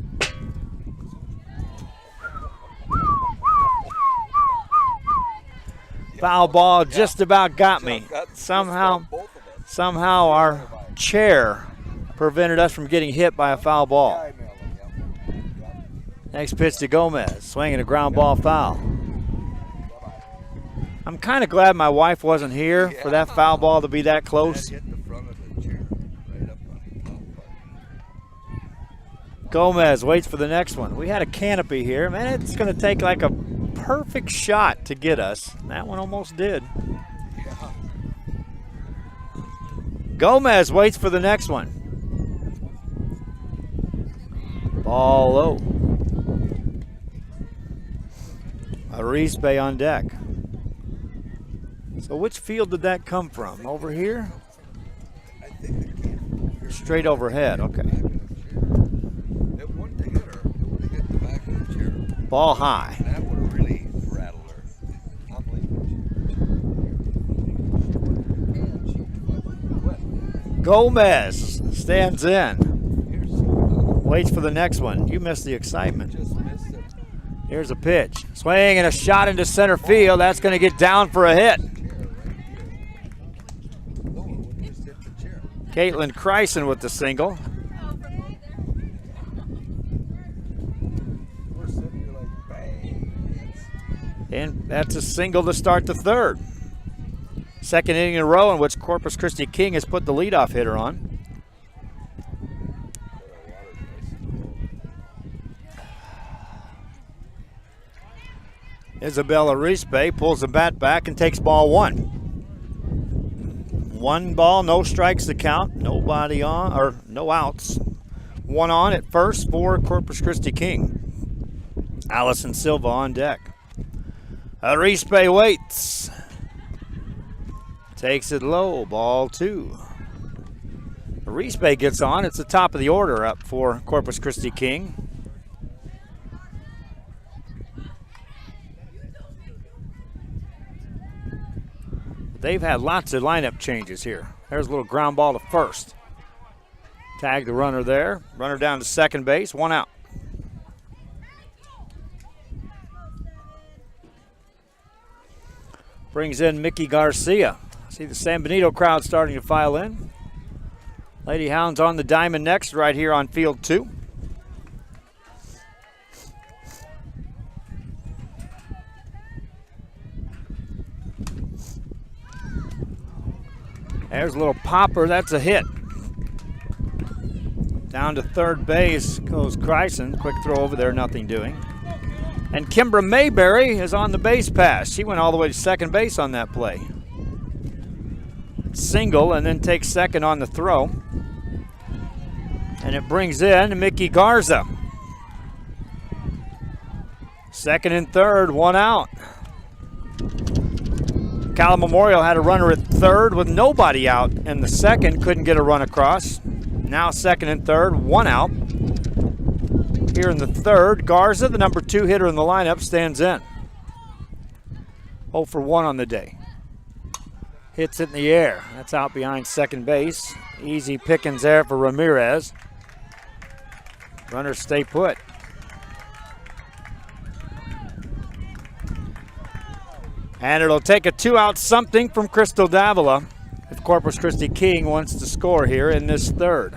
Foul ball just about got me. Somehow our chair prevented us from getting hit by a foul ball. Next pitch to Gomez, swinging a ground ball foul. I'm kind of glad my wife wasn't here for that foul ball to be that close. Gomez waits for the next one. We had a canopy here. Man, it's going to take like a perfect shot to get us. That one almost did. Gomez waits for the next one. Ball low. Arizpe on deck. So which field did that come from? Over here? Straight overhead, okay. Ball high. That would have really rattled her. Gomez Stands in. Waits for the next one. You missed the excitement. Here's a pitch. Swing and a shot into center field. That's going to get down for a hit. Caitlin Kreisen with the single. And that's a single to start the third. Second inning in a row in which Corpus Christi King has put the leadoff hitter on. Isabella Rispe pulls the bat back and takes ball one. 1 ball, no strikes to count. Nobody on, or no outs. 1 on at first for Corpus Christi King. Allison Silva on deck. Rispe waits. Takes it low, ball 2. Rispe gets on. It's the top of the order up for Corpus Christi King. They've had lots of lineup changes here. There's a little ground ball to first. Tag the runner there. Runner down to second base, 1 out. Brings in Mickey Garcia. See the San Benito crowd starting to file in. Lady Hounds on the diamond next, right here on field 2. There's a little popper, that's a hit. Down to third base goes Kreisen. Quick throw over there, nothing doing. And Kimbra Mayberry is on the base pass. She went all the way to second base on that play. Single and then takes second on the throw. And it brings in Mickey Garza. Second and third, 1 out. McAllen Memorial had a runner at third with nobody out in the second. Couldn't get a run across. Now second and third, 1 out. Here in the third, Garza, the number 2 hitter in the lineup, stands in. 0 for 1 on the day. Hits it in the air. That's out behind second base. Easy pickings there for Ramirez. Runners stay put. And it'll take a 2-out something from Crystal Davila if Corpus Christi King wants to score here in this third.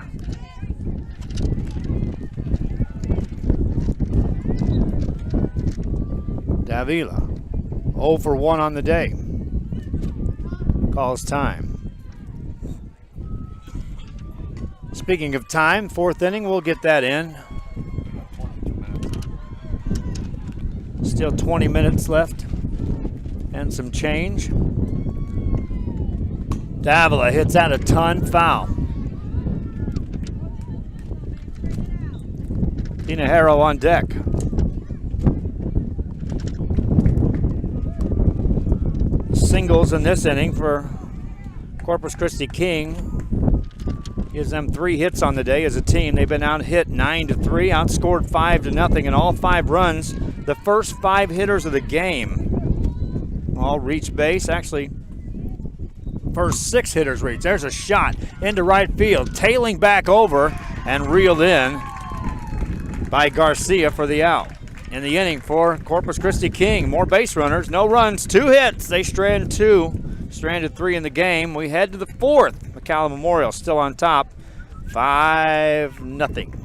Davila, 0 for 1 on the day. Calls time. Speaking of time, 4th inning, we'll get that in. Still 20 minutes left. And some change. Davila hits out a ton, foul. Tina Harrow on deck. Singles in this inning for Corpus Christi King. Gives them 3 hits on the day as a team. They've been out hit 9-3, outscored 5-0, and all 5 runs. The first 5 hitters of the game all reach base. Actually, first 6 hitters reach. There's a shot into right field, tailing back over and reeled in by Garcia for the out. In the inning for Corpus Christi King, more base runners, no runs, 2 hits. They stranded 2, stranded 3 in the game. We head to the 4th. McAllen Memorial still on top, 5-0.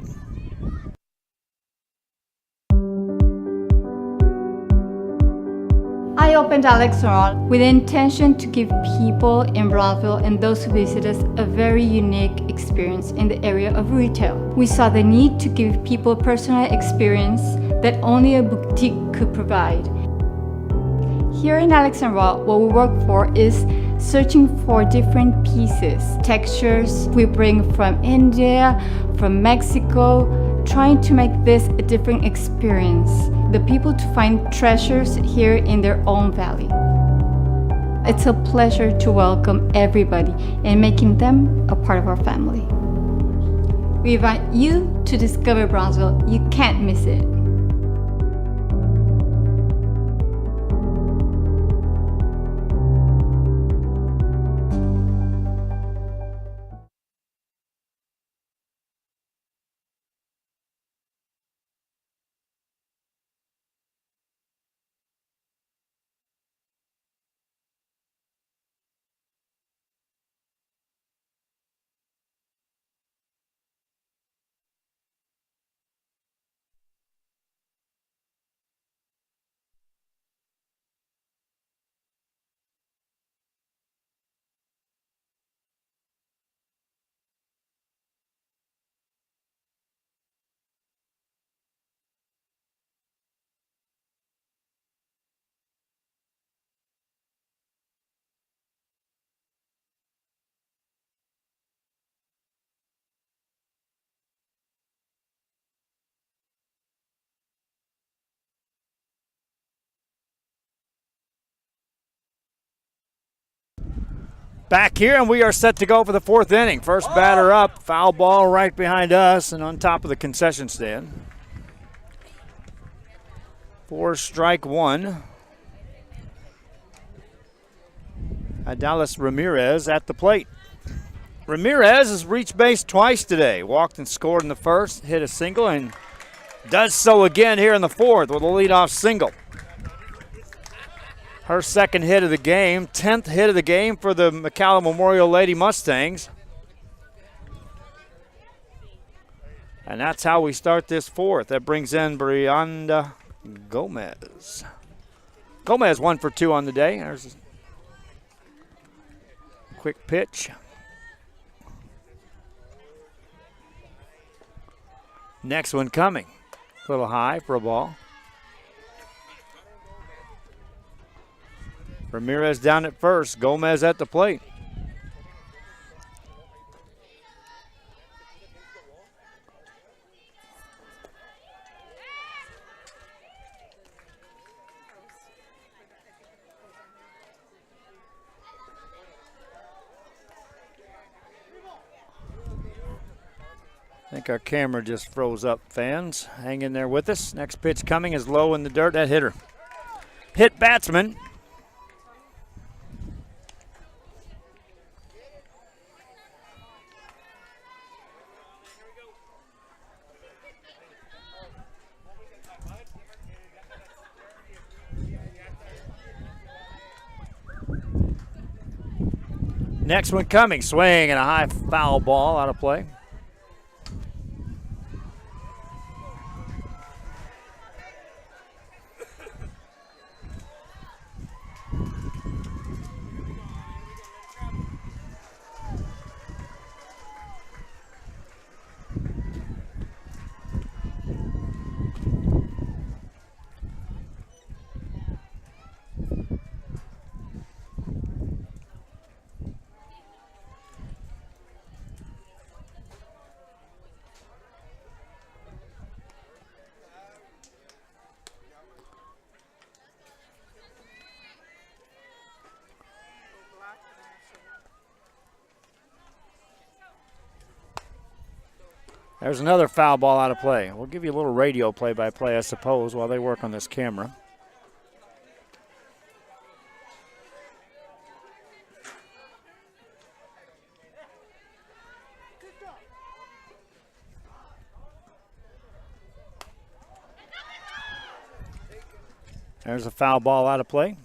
I opened Alex Ron with the intention to give people in Brownsville and those who visit us a very unique experience in the area of retail. We saw the need to give people a personal experience that only a boutique could provide. Here in Alex and Raw, what we work for is searching for different pieces, textures we bring from India, from Mexico, trying to make this a different experience. The people to find treasures here in their own valley. It's a pleasure to welcome everybody and making them a part of our family. We invite you to discover Brownsville. You can't miss it. Back here, and we are set to go for the fourth inning. First batter up, foul ball right behind us and on top of the concession stand. 4 strike 1. Adalis Ramirez at the plate. Ramirez has reached base twice today. Walked and scored in the first, hit a single, and does so again here in the fourth with a leadoff single. Her second hit of the game, 10th hit of the game for the McAllen Memorial Lady Mustangs. And that's how we start this fourth. That brings in Brianda Gomez. Gomez 1 for 2 on the day. There's a quick pitch. Next one coming. A little high for a ball. Ramirez down at first. Gomez at the plate. I think our camera just froze up, fans. Hang in there with us. Next pitch coming is low in the dirt. That hitter. Hit batsman. Next one coming. Swing and a high foul ball out of play. There's another foul ball out of play. We'll give you a little radio play-by-play, I suppose, while they work on this camera. There's a foul ball out of play.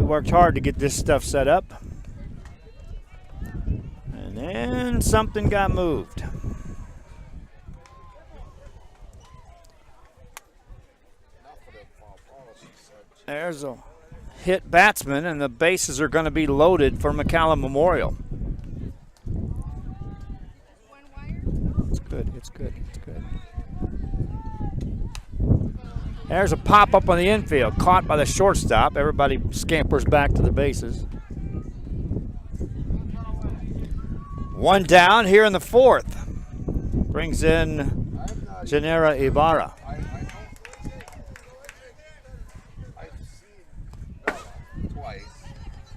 Worked hard to get this stuff set up. And then something got moved. There's a hit batsman, and the bases are going to be loaded for McAllen Memorial. It's good, it's good, it's good. There's a pop-up on the infield, caught by the shortstop. Everybody scampers back to the bases. One down here in the fourth. Brings in Janera Ibarra.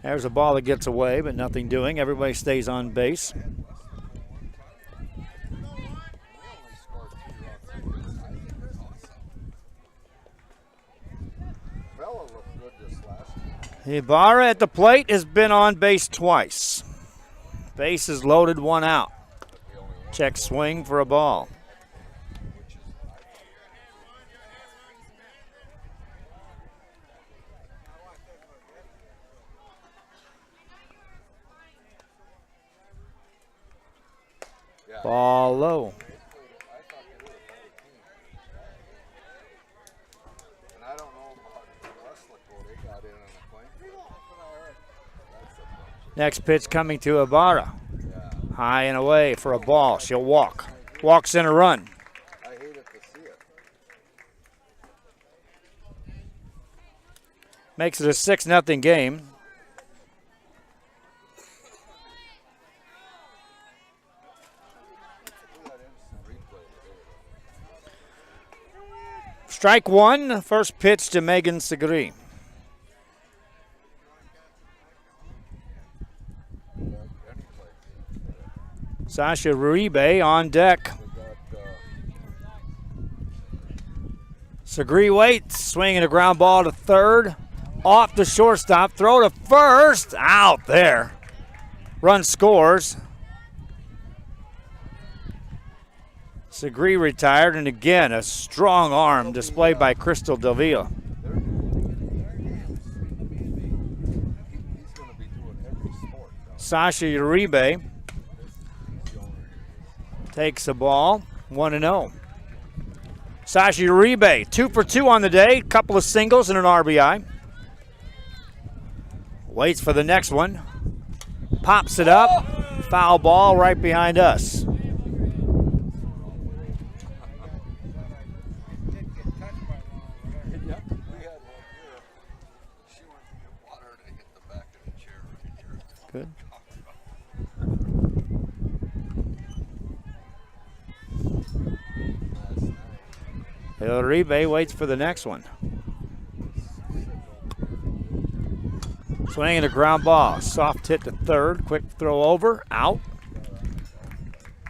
There's a ball that gets away, but nothing doing. Everybody stays on base. Ibarra at the plate has been on base twice. Base is loaded, 1 out. Check swing for a ball. Ball low. Next pitch coming to Ibarra. High and away for a ball. She'll walk. Walks in a run. I hate it to see it. Makes it a 6-0 game. Strike one, first pitch to Megan Segri. Sasha Uribe on deck. Segri waits, swinging a ground ball to third. Off the shortstop, throw to first, out there. Run scores. Segri retired, and again, a strong arm displayed by Crystal Delville. Sasha Uribe takes the ball, 1-0. Sasha Uribe, 2 for 2 on the day, couple of singles and an RBI. Waits for the next one. Pops it up, foul ball right behind us. Good. Uribe waits for the next one. Swinging a ground ball. Soft hit to third. Quick throw over. Out.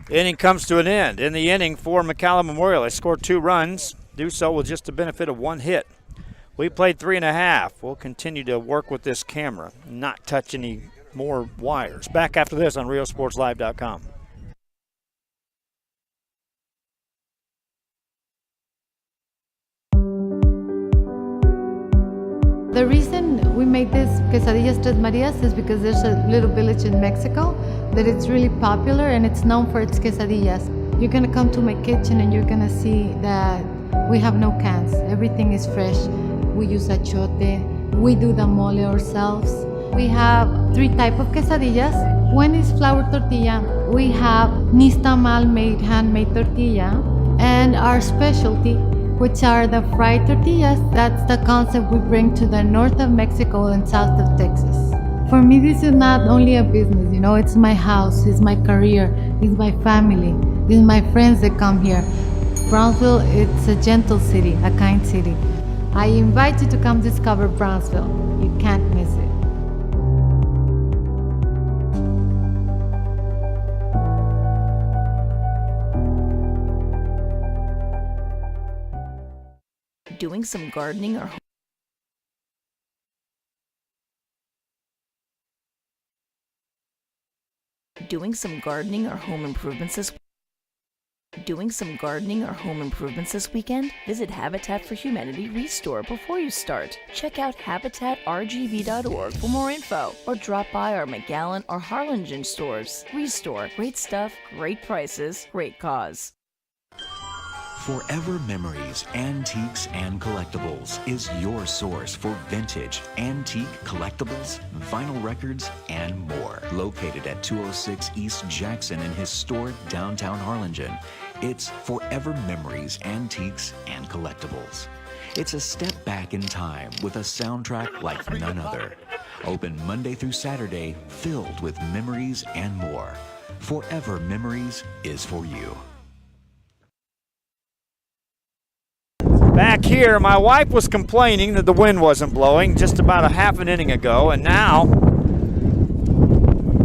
Inning comes to an end. In the inning for McAllen Memorial, they scored 2 runs. Do so with just the benefit of 1 hit. We played 3.5. We'll continue to work with this camera, not touch any more wires. Back after this on RioSportsLive.com. The reason we made this quesadillas Tres Marias is because there's a little village in Mexico that it's really popular and it's known for its quesadillas. You're gonna come to my kitchen and you're gonna see that we have no cans. Everything is fresh. We use achote. We do the mole ourselves. We have 3 types of quesadillas. One is flour tortilla. We have nixtamal made handmade tortilla, and our specialty, which are the fried tortillas. That's the concept we bring to the north of Mexico and south of Texas. For me, this is not only a business, you know, it's my house, it's my career, it's my family, it's my friends that come here. Brownsville, it's a gentle city, a kind city. I invite you to come discover Brownsville. You can't miss it. Doing some gardening or home improvements this weekend? Visit Habitat for Humanity Restore before you start. Check out habitatrgv.org for more info, or drop by our McAllen or Harlingen stores. Restore, great stuff, great prices, great cause. Forever Memories, Antiques and Collectibles is your source for vintage, antique collectibles, vinyl records, and more. Located at 206 East Jackson in historic downtown Harlingen, it's Forever Memories, Antiques and Collectibles. It's a step back in time with a soundtrack like none other. Open Monday through Saturday, filled with memories and more. Forever Memories is for you. Back here, my wife was complaining that the wind wasn't blowing just about a half an inning ago, and now,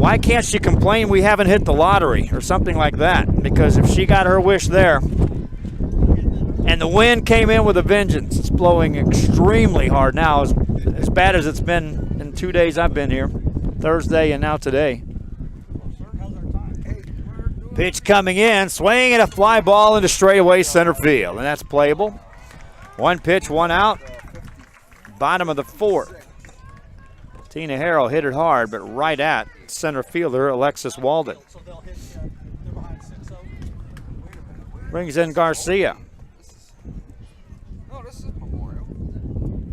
why can't she complain we haven't hit the lottery or something like that? Because if she got her wish there, and the wind came in with a vengeance, it's blowing extremely hard now, as bad as it's been in 2 days I've been here, Thursday and now today. Pitch coming in, swinging a fly ball into straightaway center field, and that's playable. 1 pitch, 1 out. Bottom of the 4th. Tina Harrell hit it hard, but right at center fielder Alexis Walden. Brings in Garcia.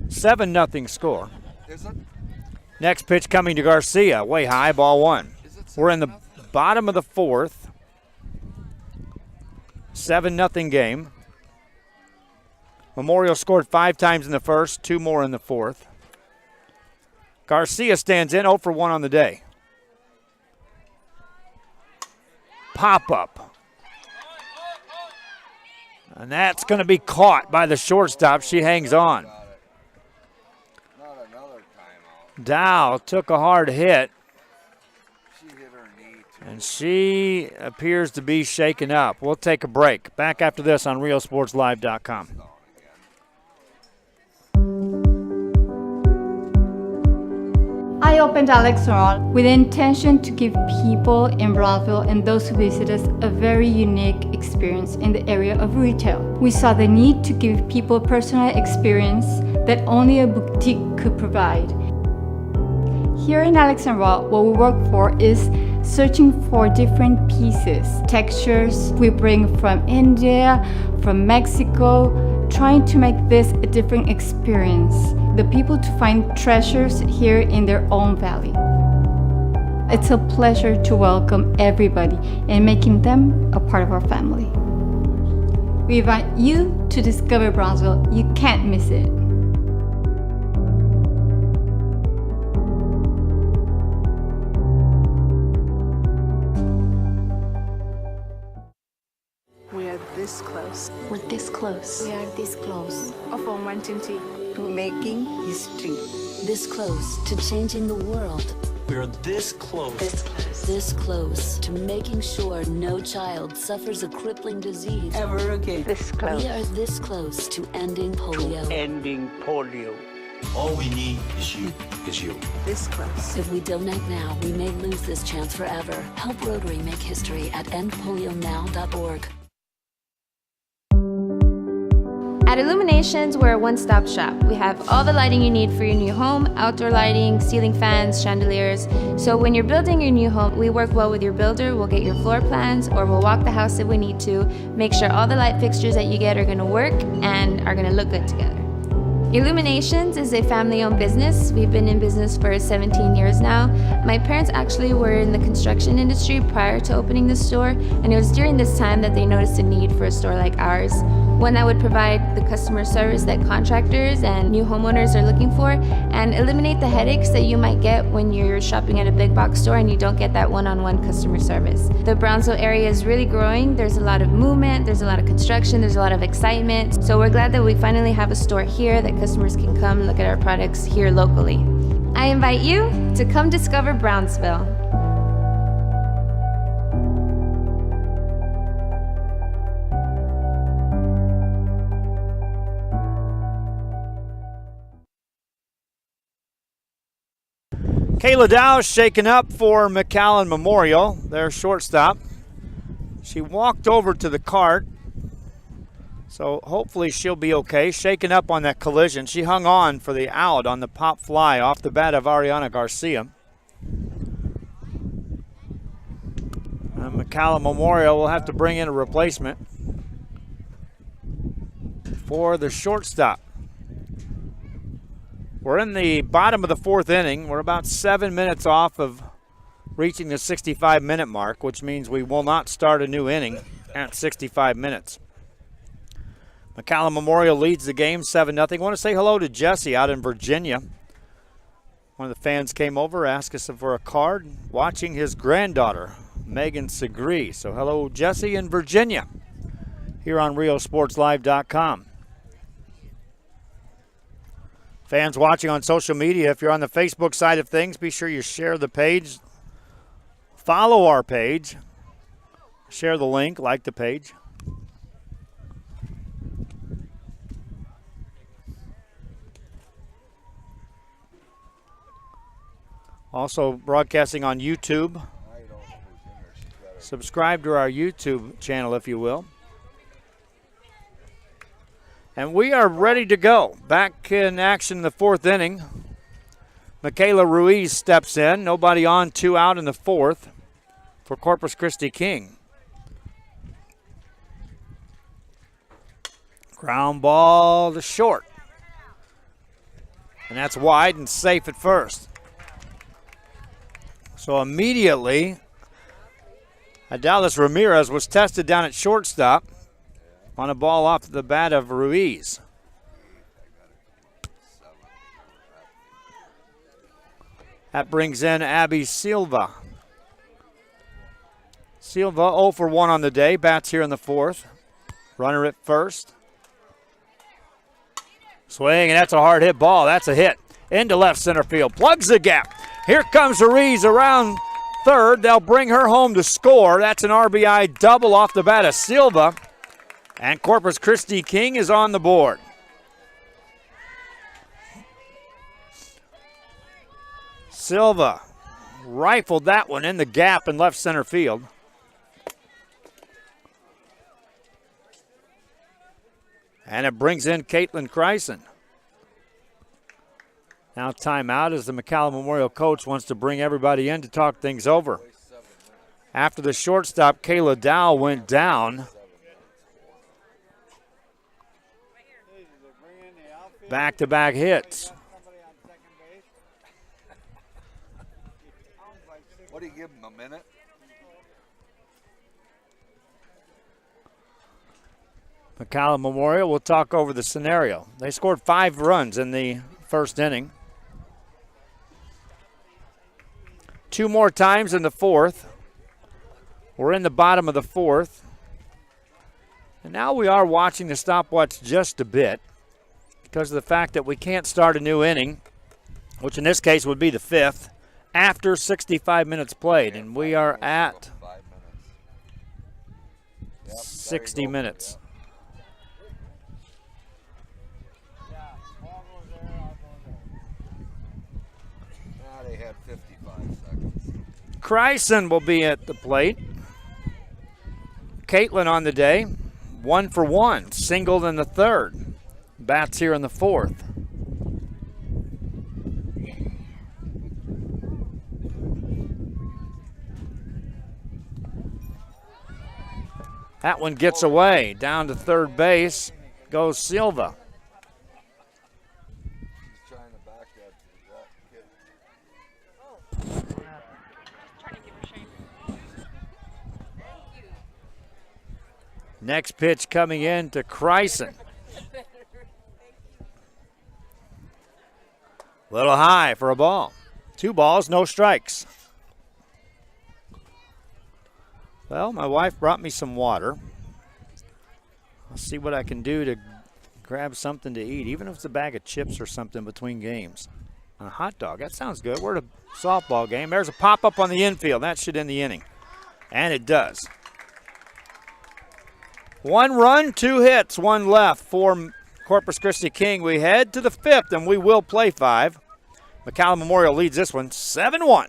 7-0 score. Next pitch coming to Garcia, way high, ball 1. We're in the bottom of the 4th. 7-0 game. Memorial scored 5 times in the first, 2 more in the 4th. Garcia stands in, 0 for 1 on the day. Pop up. And that's going to be caught by the shortstop. She hangs on. Not another timeout. Dow took a hard hit, She hit her knee too. and she appears to be shaken up. We'll take a break. Back after this on RealSportsLive.com. I opened Alex Ron with the intention to give people in Broadville and those who visit us a very unique experience in the area of retail. We saw the need to give people a personal experience that only a boutique could provide. Here in Alex and Raw, what we work for is searching for different pieces, textures we bring from India, from Mexico, trying to make this a different experience. The people to find treasures here in their own valley. It's a pleasure to welcome everybody and making them a part of our family. We invite you to discover Brownsville. You can't miss it. We are this close. We're this close. We are this close. Of wanting to To making history. This close to changing the world. We are this close. This close to making sure no child suffers a crippling disease. Ever again. This close. We are this close to ending polio. Ending polio. All we need is you. this close. If we don't act now, we may lose this chance forever. Help Rotary make history at endpolionow.org. At Illuminations, we're a one-stop shop. We have all the lighting you need for your new home, outdoor lighting, ceiling fans, chandeliers. So when you're building your new home, we work well with your builder. We'll get your floor plans, or we'll walk the house if we need to, make sure all the light fixtures that you get are gonna work and are gonna look good together. Illuminations is a family-owned business. We've been in business for 17 years now. My parents actually were in the construction industry prior to opening the store, and it was during this time that they noticed a need for a store like ours, one that would provide the customer service that contractors and new homeowners are looking for, and eliminate the headaches that you might get when you're shopping at a big box store and you don't get that one-on-one customer service. The Brownsville area is really growing. There's a lot of movement, there's a lot of construction, there's a lot of excitement. So we're glad that we finally have a store here that customers can come look at our products here locally. I invite you to come discover Brownsville. Kayla Dow shaken up for McAllen Memorial, their shortstop. She walked over to the cart, so hopefully she'll be okay. Shaken up on that collision. She hung on for the out on the pop fly off the bat of Ariana Garcia. McAllen Memorial will have to bring in a replacement for the shortstop. We're in the bottom of the fourth inning. We're about 7 minutes off of reaching the 65-minute mark, which means we will not start a new inning at 65 minutes. McAllen Memorial leads the game 7-0. I want to say hello to Jesse out in Virginia. One of the fans came over, asked us for a card, watching his granddaughter, Megan Segree. So hello, Jesse in Virginia, here on RealSportsLive.com. Fans watching on social media, if you're on the Facebook side of things, be sure you share the page, follow our page, share the link, like the page. Also broadcasting on YouTube. Subscribe to our YouTube channel, if you will. And we are ready to go. Back in action in the fourth inning. Michaela Ruiz steps in. Nobody on, 2 out in the fourth for Corpus Christi King. Ground ball to short. And that's wide and safe at first. So immediately, Adalis Ramirez was tested down at shortstop on a ball off the bat of Ruiz. That brings in Abby Silva. Silva 0 for 1 on the day, bats here in the fourth. Runner at first. Swing, and that's a hard hit ball. That's a hit into left center field. Plugs the gap. Here comes Ruiz around third. They'll bring her home to score. That's an RBI double off the bat of Silva. And Corpus Christi King is on the board. Silva rifled that one in the gap in left center field. And it brings in Caitlin Kryson. Now timeout as the McAllen Memorial coach wants to bring everybody in to talk things over. After the shortstop, Kayla Dow went down. Back-to-back hits. What do you give them, a minute? McAllen Memorial will talk over the scenario. They scored 5 runs in the first inning. 2 more times in the fourth. We're in the bottom of the fourth. And now we are watching the stopwatch just a bit because of the fact that we can't start a new inning, which in this case would be the 5th, after 65 minutes played. And we are at 60 minutes. They had 55 seconds. Kryson will be at the plate. Caitlin on the day, 1 for 1, singled in the third. Bats here in the fourth. That one gets away. Down to third base goes Silva. Next pitch coming in to Kryson. Little high for a ball. 2 balls, no strikes. Well, my wife brought me some water. I'll see what I can do to grab something to eat, even if it's a bag of chips or something between games. A hot dog, that sounds good. We're at a softball game. There's a pop-up on the infield. That should end the inning. And it does. 1 run, 2 hits, 1 left for Corpus Christi King. We head to the 5th, and we will play 5. McAllen Memorial leads this one 7-1.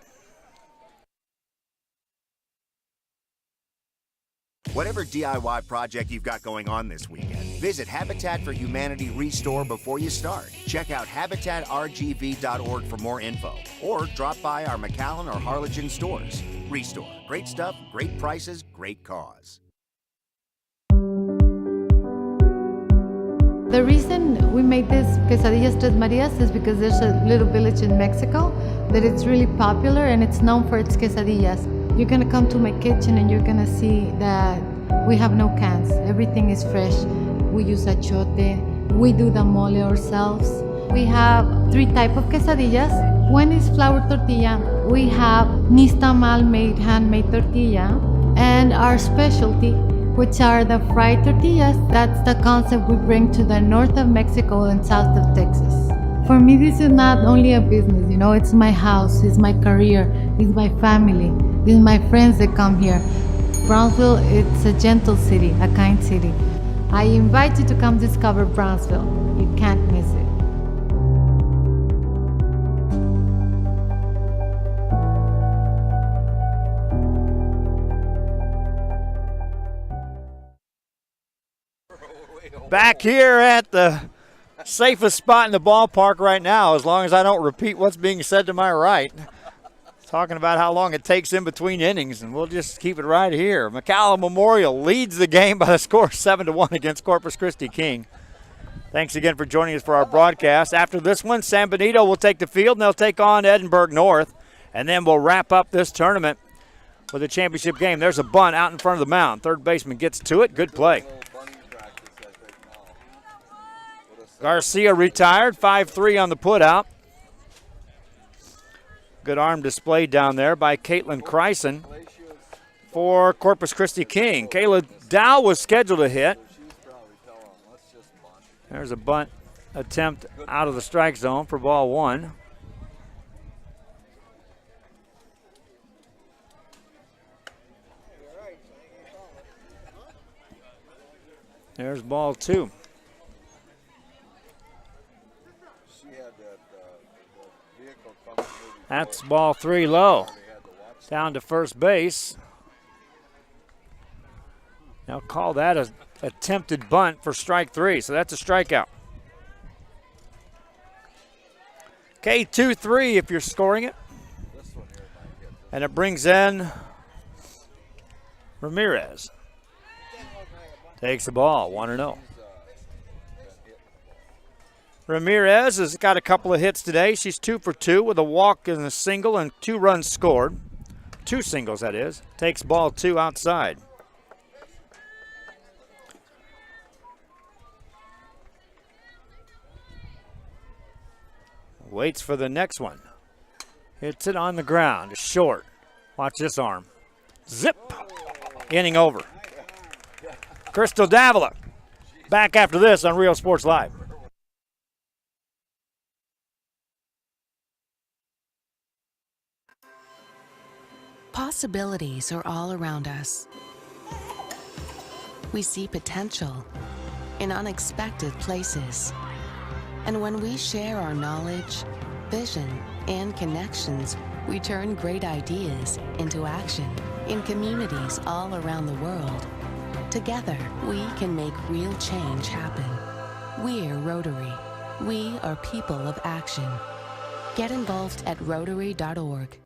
Whatever DIY project you've got going on this weekend, visit Habitat for Humanity Restore before you start. Check out habitatrgv.org for more info, or drop by our McAllen or Harlingen stores. Restore. Great stuff, great prices, great cause. The reason we made this quesadillas Tres Marias is because there's a little village in Mexico that it's really popular and it's known for its quesadillas. You're gonna come to my kitchen and you're gonna see that we have no cans. Everything is fresh. We use achote. We do the mole ourselves. We have 3 types of quesadillas. One is flour tortilla. We have nixtamal made, handmade tortilla. And our specialty, which are the fried tortillas. That's the concept we bring to the north of Mexico and south of Texas. For me, this is not only a business, you know, it's my house, it's my career, it's my family, it's my friends that come here. Brownsville, it's a gentle city, a kind city. I invite you to come discover Brownsville. You can't miss it. Back here at the safest spot in the ballpark right now, as long as I don't repeat what's being said to my right. Talking about how long it takes in between innings, and we'll just keep it right here. McAllen Memorial leads the game by the score 7-1 against Corpus Christi King. Thanks again for joining us for our broadcast. After this one, San Benito will take the field, and they'll take on Edinburgh North, and then we'll wrap up this tournament with a championship game. There's a bunt out in front of the mound. Third baseman gets to it. Good play. Garcia retired, 5-3 on the putout. Good arm displayed down there by Caitlin Kryson for Corpus Christi King. Kayla Dow was scheduled to hit. There's a bunt attempt out of the strike zone for ball one. There's ball two. That's ball three low. Down to first base. They'll call that an attempted bunt for strike three, so that's a strikeout. Okay, 2-3 if you're scoring it. And it brings in Ramirez. Takes the ball, 1-0. Ramirez has got a couple of hits today. She's 2 for 2 with a walk and a single and 2 runs scored. 2 singles, that is. Takes ball 2 outside. Waits for the next one. Hits it on the ground. Short. Watch this arm. Zip. Inning over. Crystal Davila back after this on Real Sports Live. Possibilities are all around us. We see potential in unexpected places. And when we share our knowledge, vision, and connections, we turn great ideas into action in communities all around the world. Together, we can make real change happen. We're Rotary. We are people of action. Get involved at Rotary.org.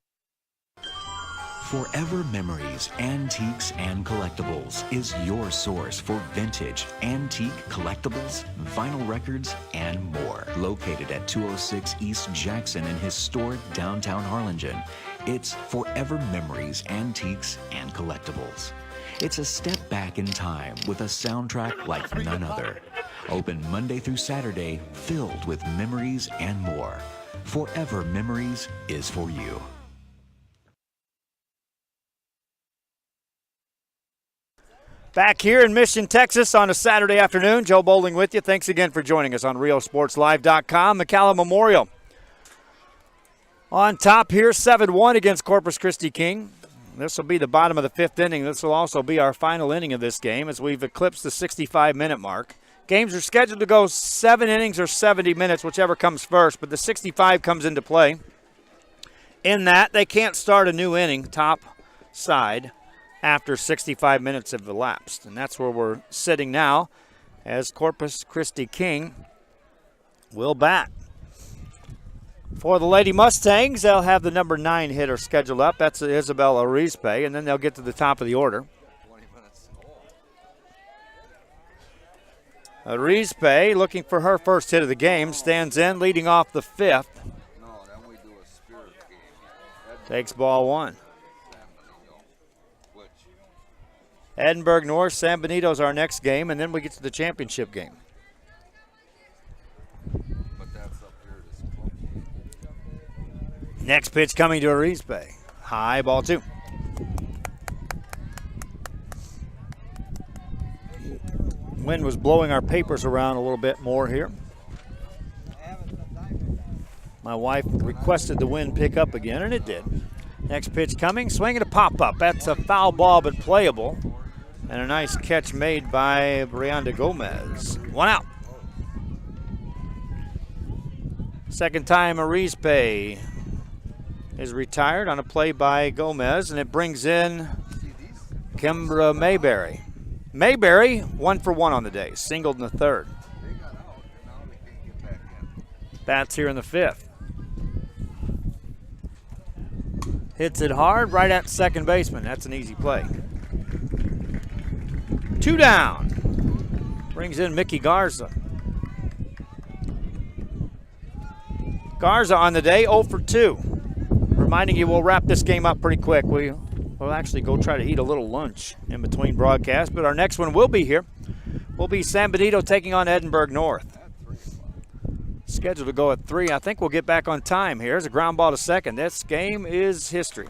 Forever Memories, Antiques, and Collectibles is your source for vintage, antique collectibles, vinyl records, and more. Located at 206 East Jackson in historic downtown Harlingen, it's Forever Memories, Antiques, and Collectibles. It's a step back in time with a soundtrack like none other. Open Monday through Saturday, filled with memories and more. Forever Memories is for you. Back here in Mission, Texas on a Saturday afternoon. Joe Bowling with you. Thanks again for joining us on RealSportsLive.com. McAllen Memorial on top here, 7-1 against Corpus Christi King. This will be the bottom of the 5th inning. This will also be our final inning of this game as we've eclipsed the 65-minute mark. Games are scheduled to go 7 innings or 70 minutes, whichever comes first, but the 65 comes into play. In that, they can't start a new inning top side after 65 minutes have elapsed. And that's where we're sitting now as Corpus Christi King will bat. For the Lady Mustangs, they'll have the number 9 hitter scheduled up. That's Isabel Arizpe, and then they'll get to the top of the order. Arizpe, looking for her first hit of the game, stands in, leading off the 5th. Takes ball 1. Edinburgh North, San Benito's our next game, and then we get to the championship game. Next pitch coming to Arizpe. High, ball 2. Wind was blowing our papers around a little bit more here. My wife requested the wind pick up again, and it did. Next pitch coming, swinging a pop-up. That's a foul ball, but playable. And a nice catch made by Brianda Gomez. 1 out. Second time Arizpe is retired on a play by Gomez, and it brings in Kimbra Mayberry. Mayberry, 1 for 1 on the day, singled in the 3rd. Bats here in the 5th. Hits it hard right at second baseman. That's an easy play. 2 down. Brings in Mickey Garza. Garza on the day, 0 for 2. Reminding you we'll wrap this game up pretty quick. We'll actually go try to eat a little lunch in between broadcasts, but our next one will be here. Will be San Benito taking on Edinburgh North. Scheduled to go at 3. I think we'll get back on time here. Here's a ground ball to second. This game is history.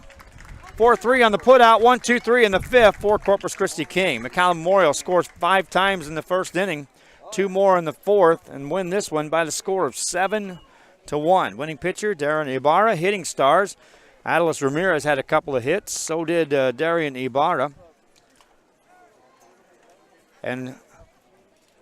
4-3 on the putout, 1-2-3 in the 5th for Corpus Christi King. McAllen Memorial scores 5 times in the 1st inning. 2 more in the fourth and win this one by the score of 7-1. Winning pitcher, Darren Ibarra. Hitting stars, Adelis Ramirez had a couple of hits. So did Darian Ibarra. And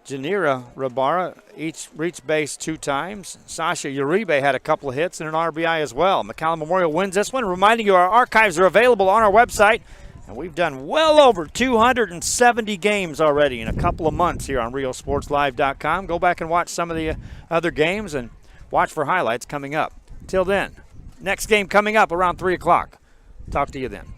Janira Rabara each reached base 2 times. Sasha Uribe had a couple of hits and an RBI as well. McAllen Memorial wins this one. Reminding you, our archives are available on our website. And we've done well over 270 games already in a couple of months here on RealSportsLive.com. Go back and watch some of the other games and watch for highlights coming up. Till then, next game coming up around 3 o'clock. Talk to you then.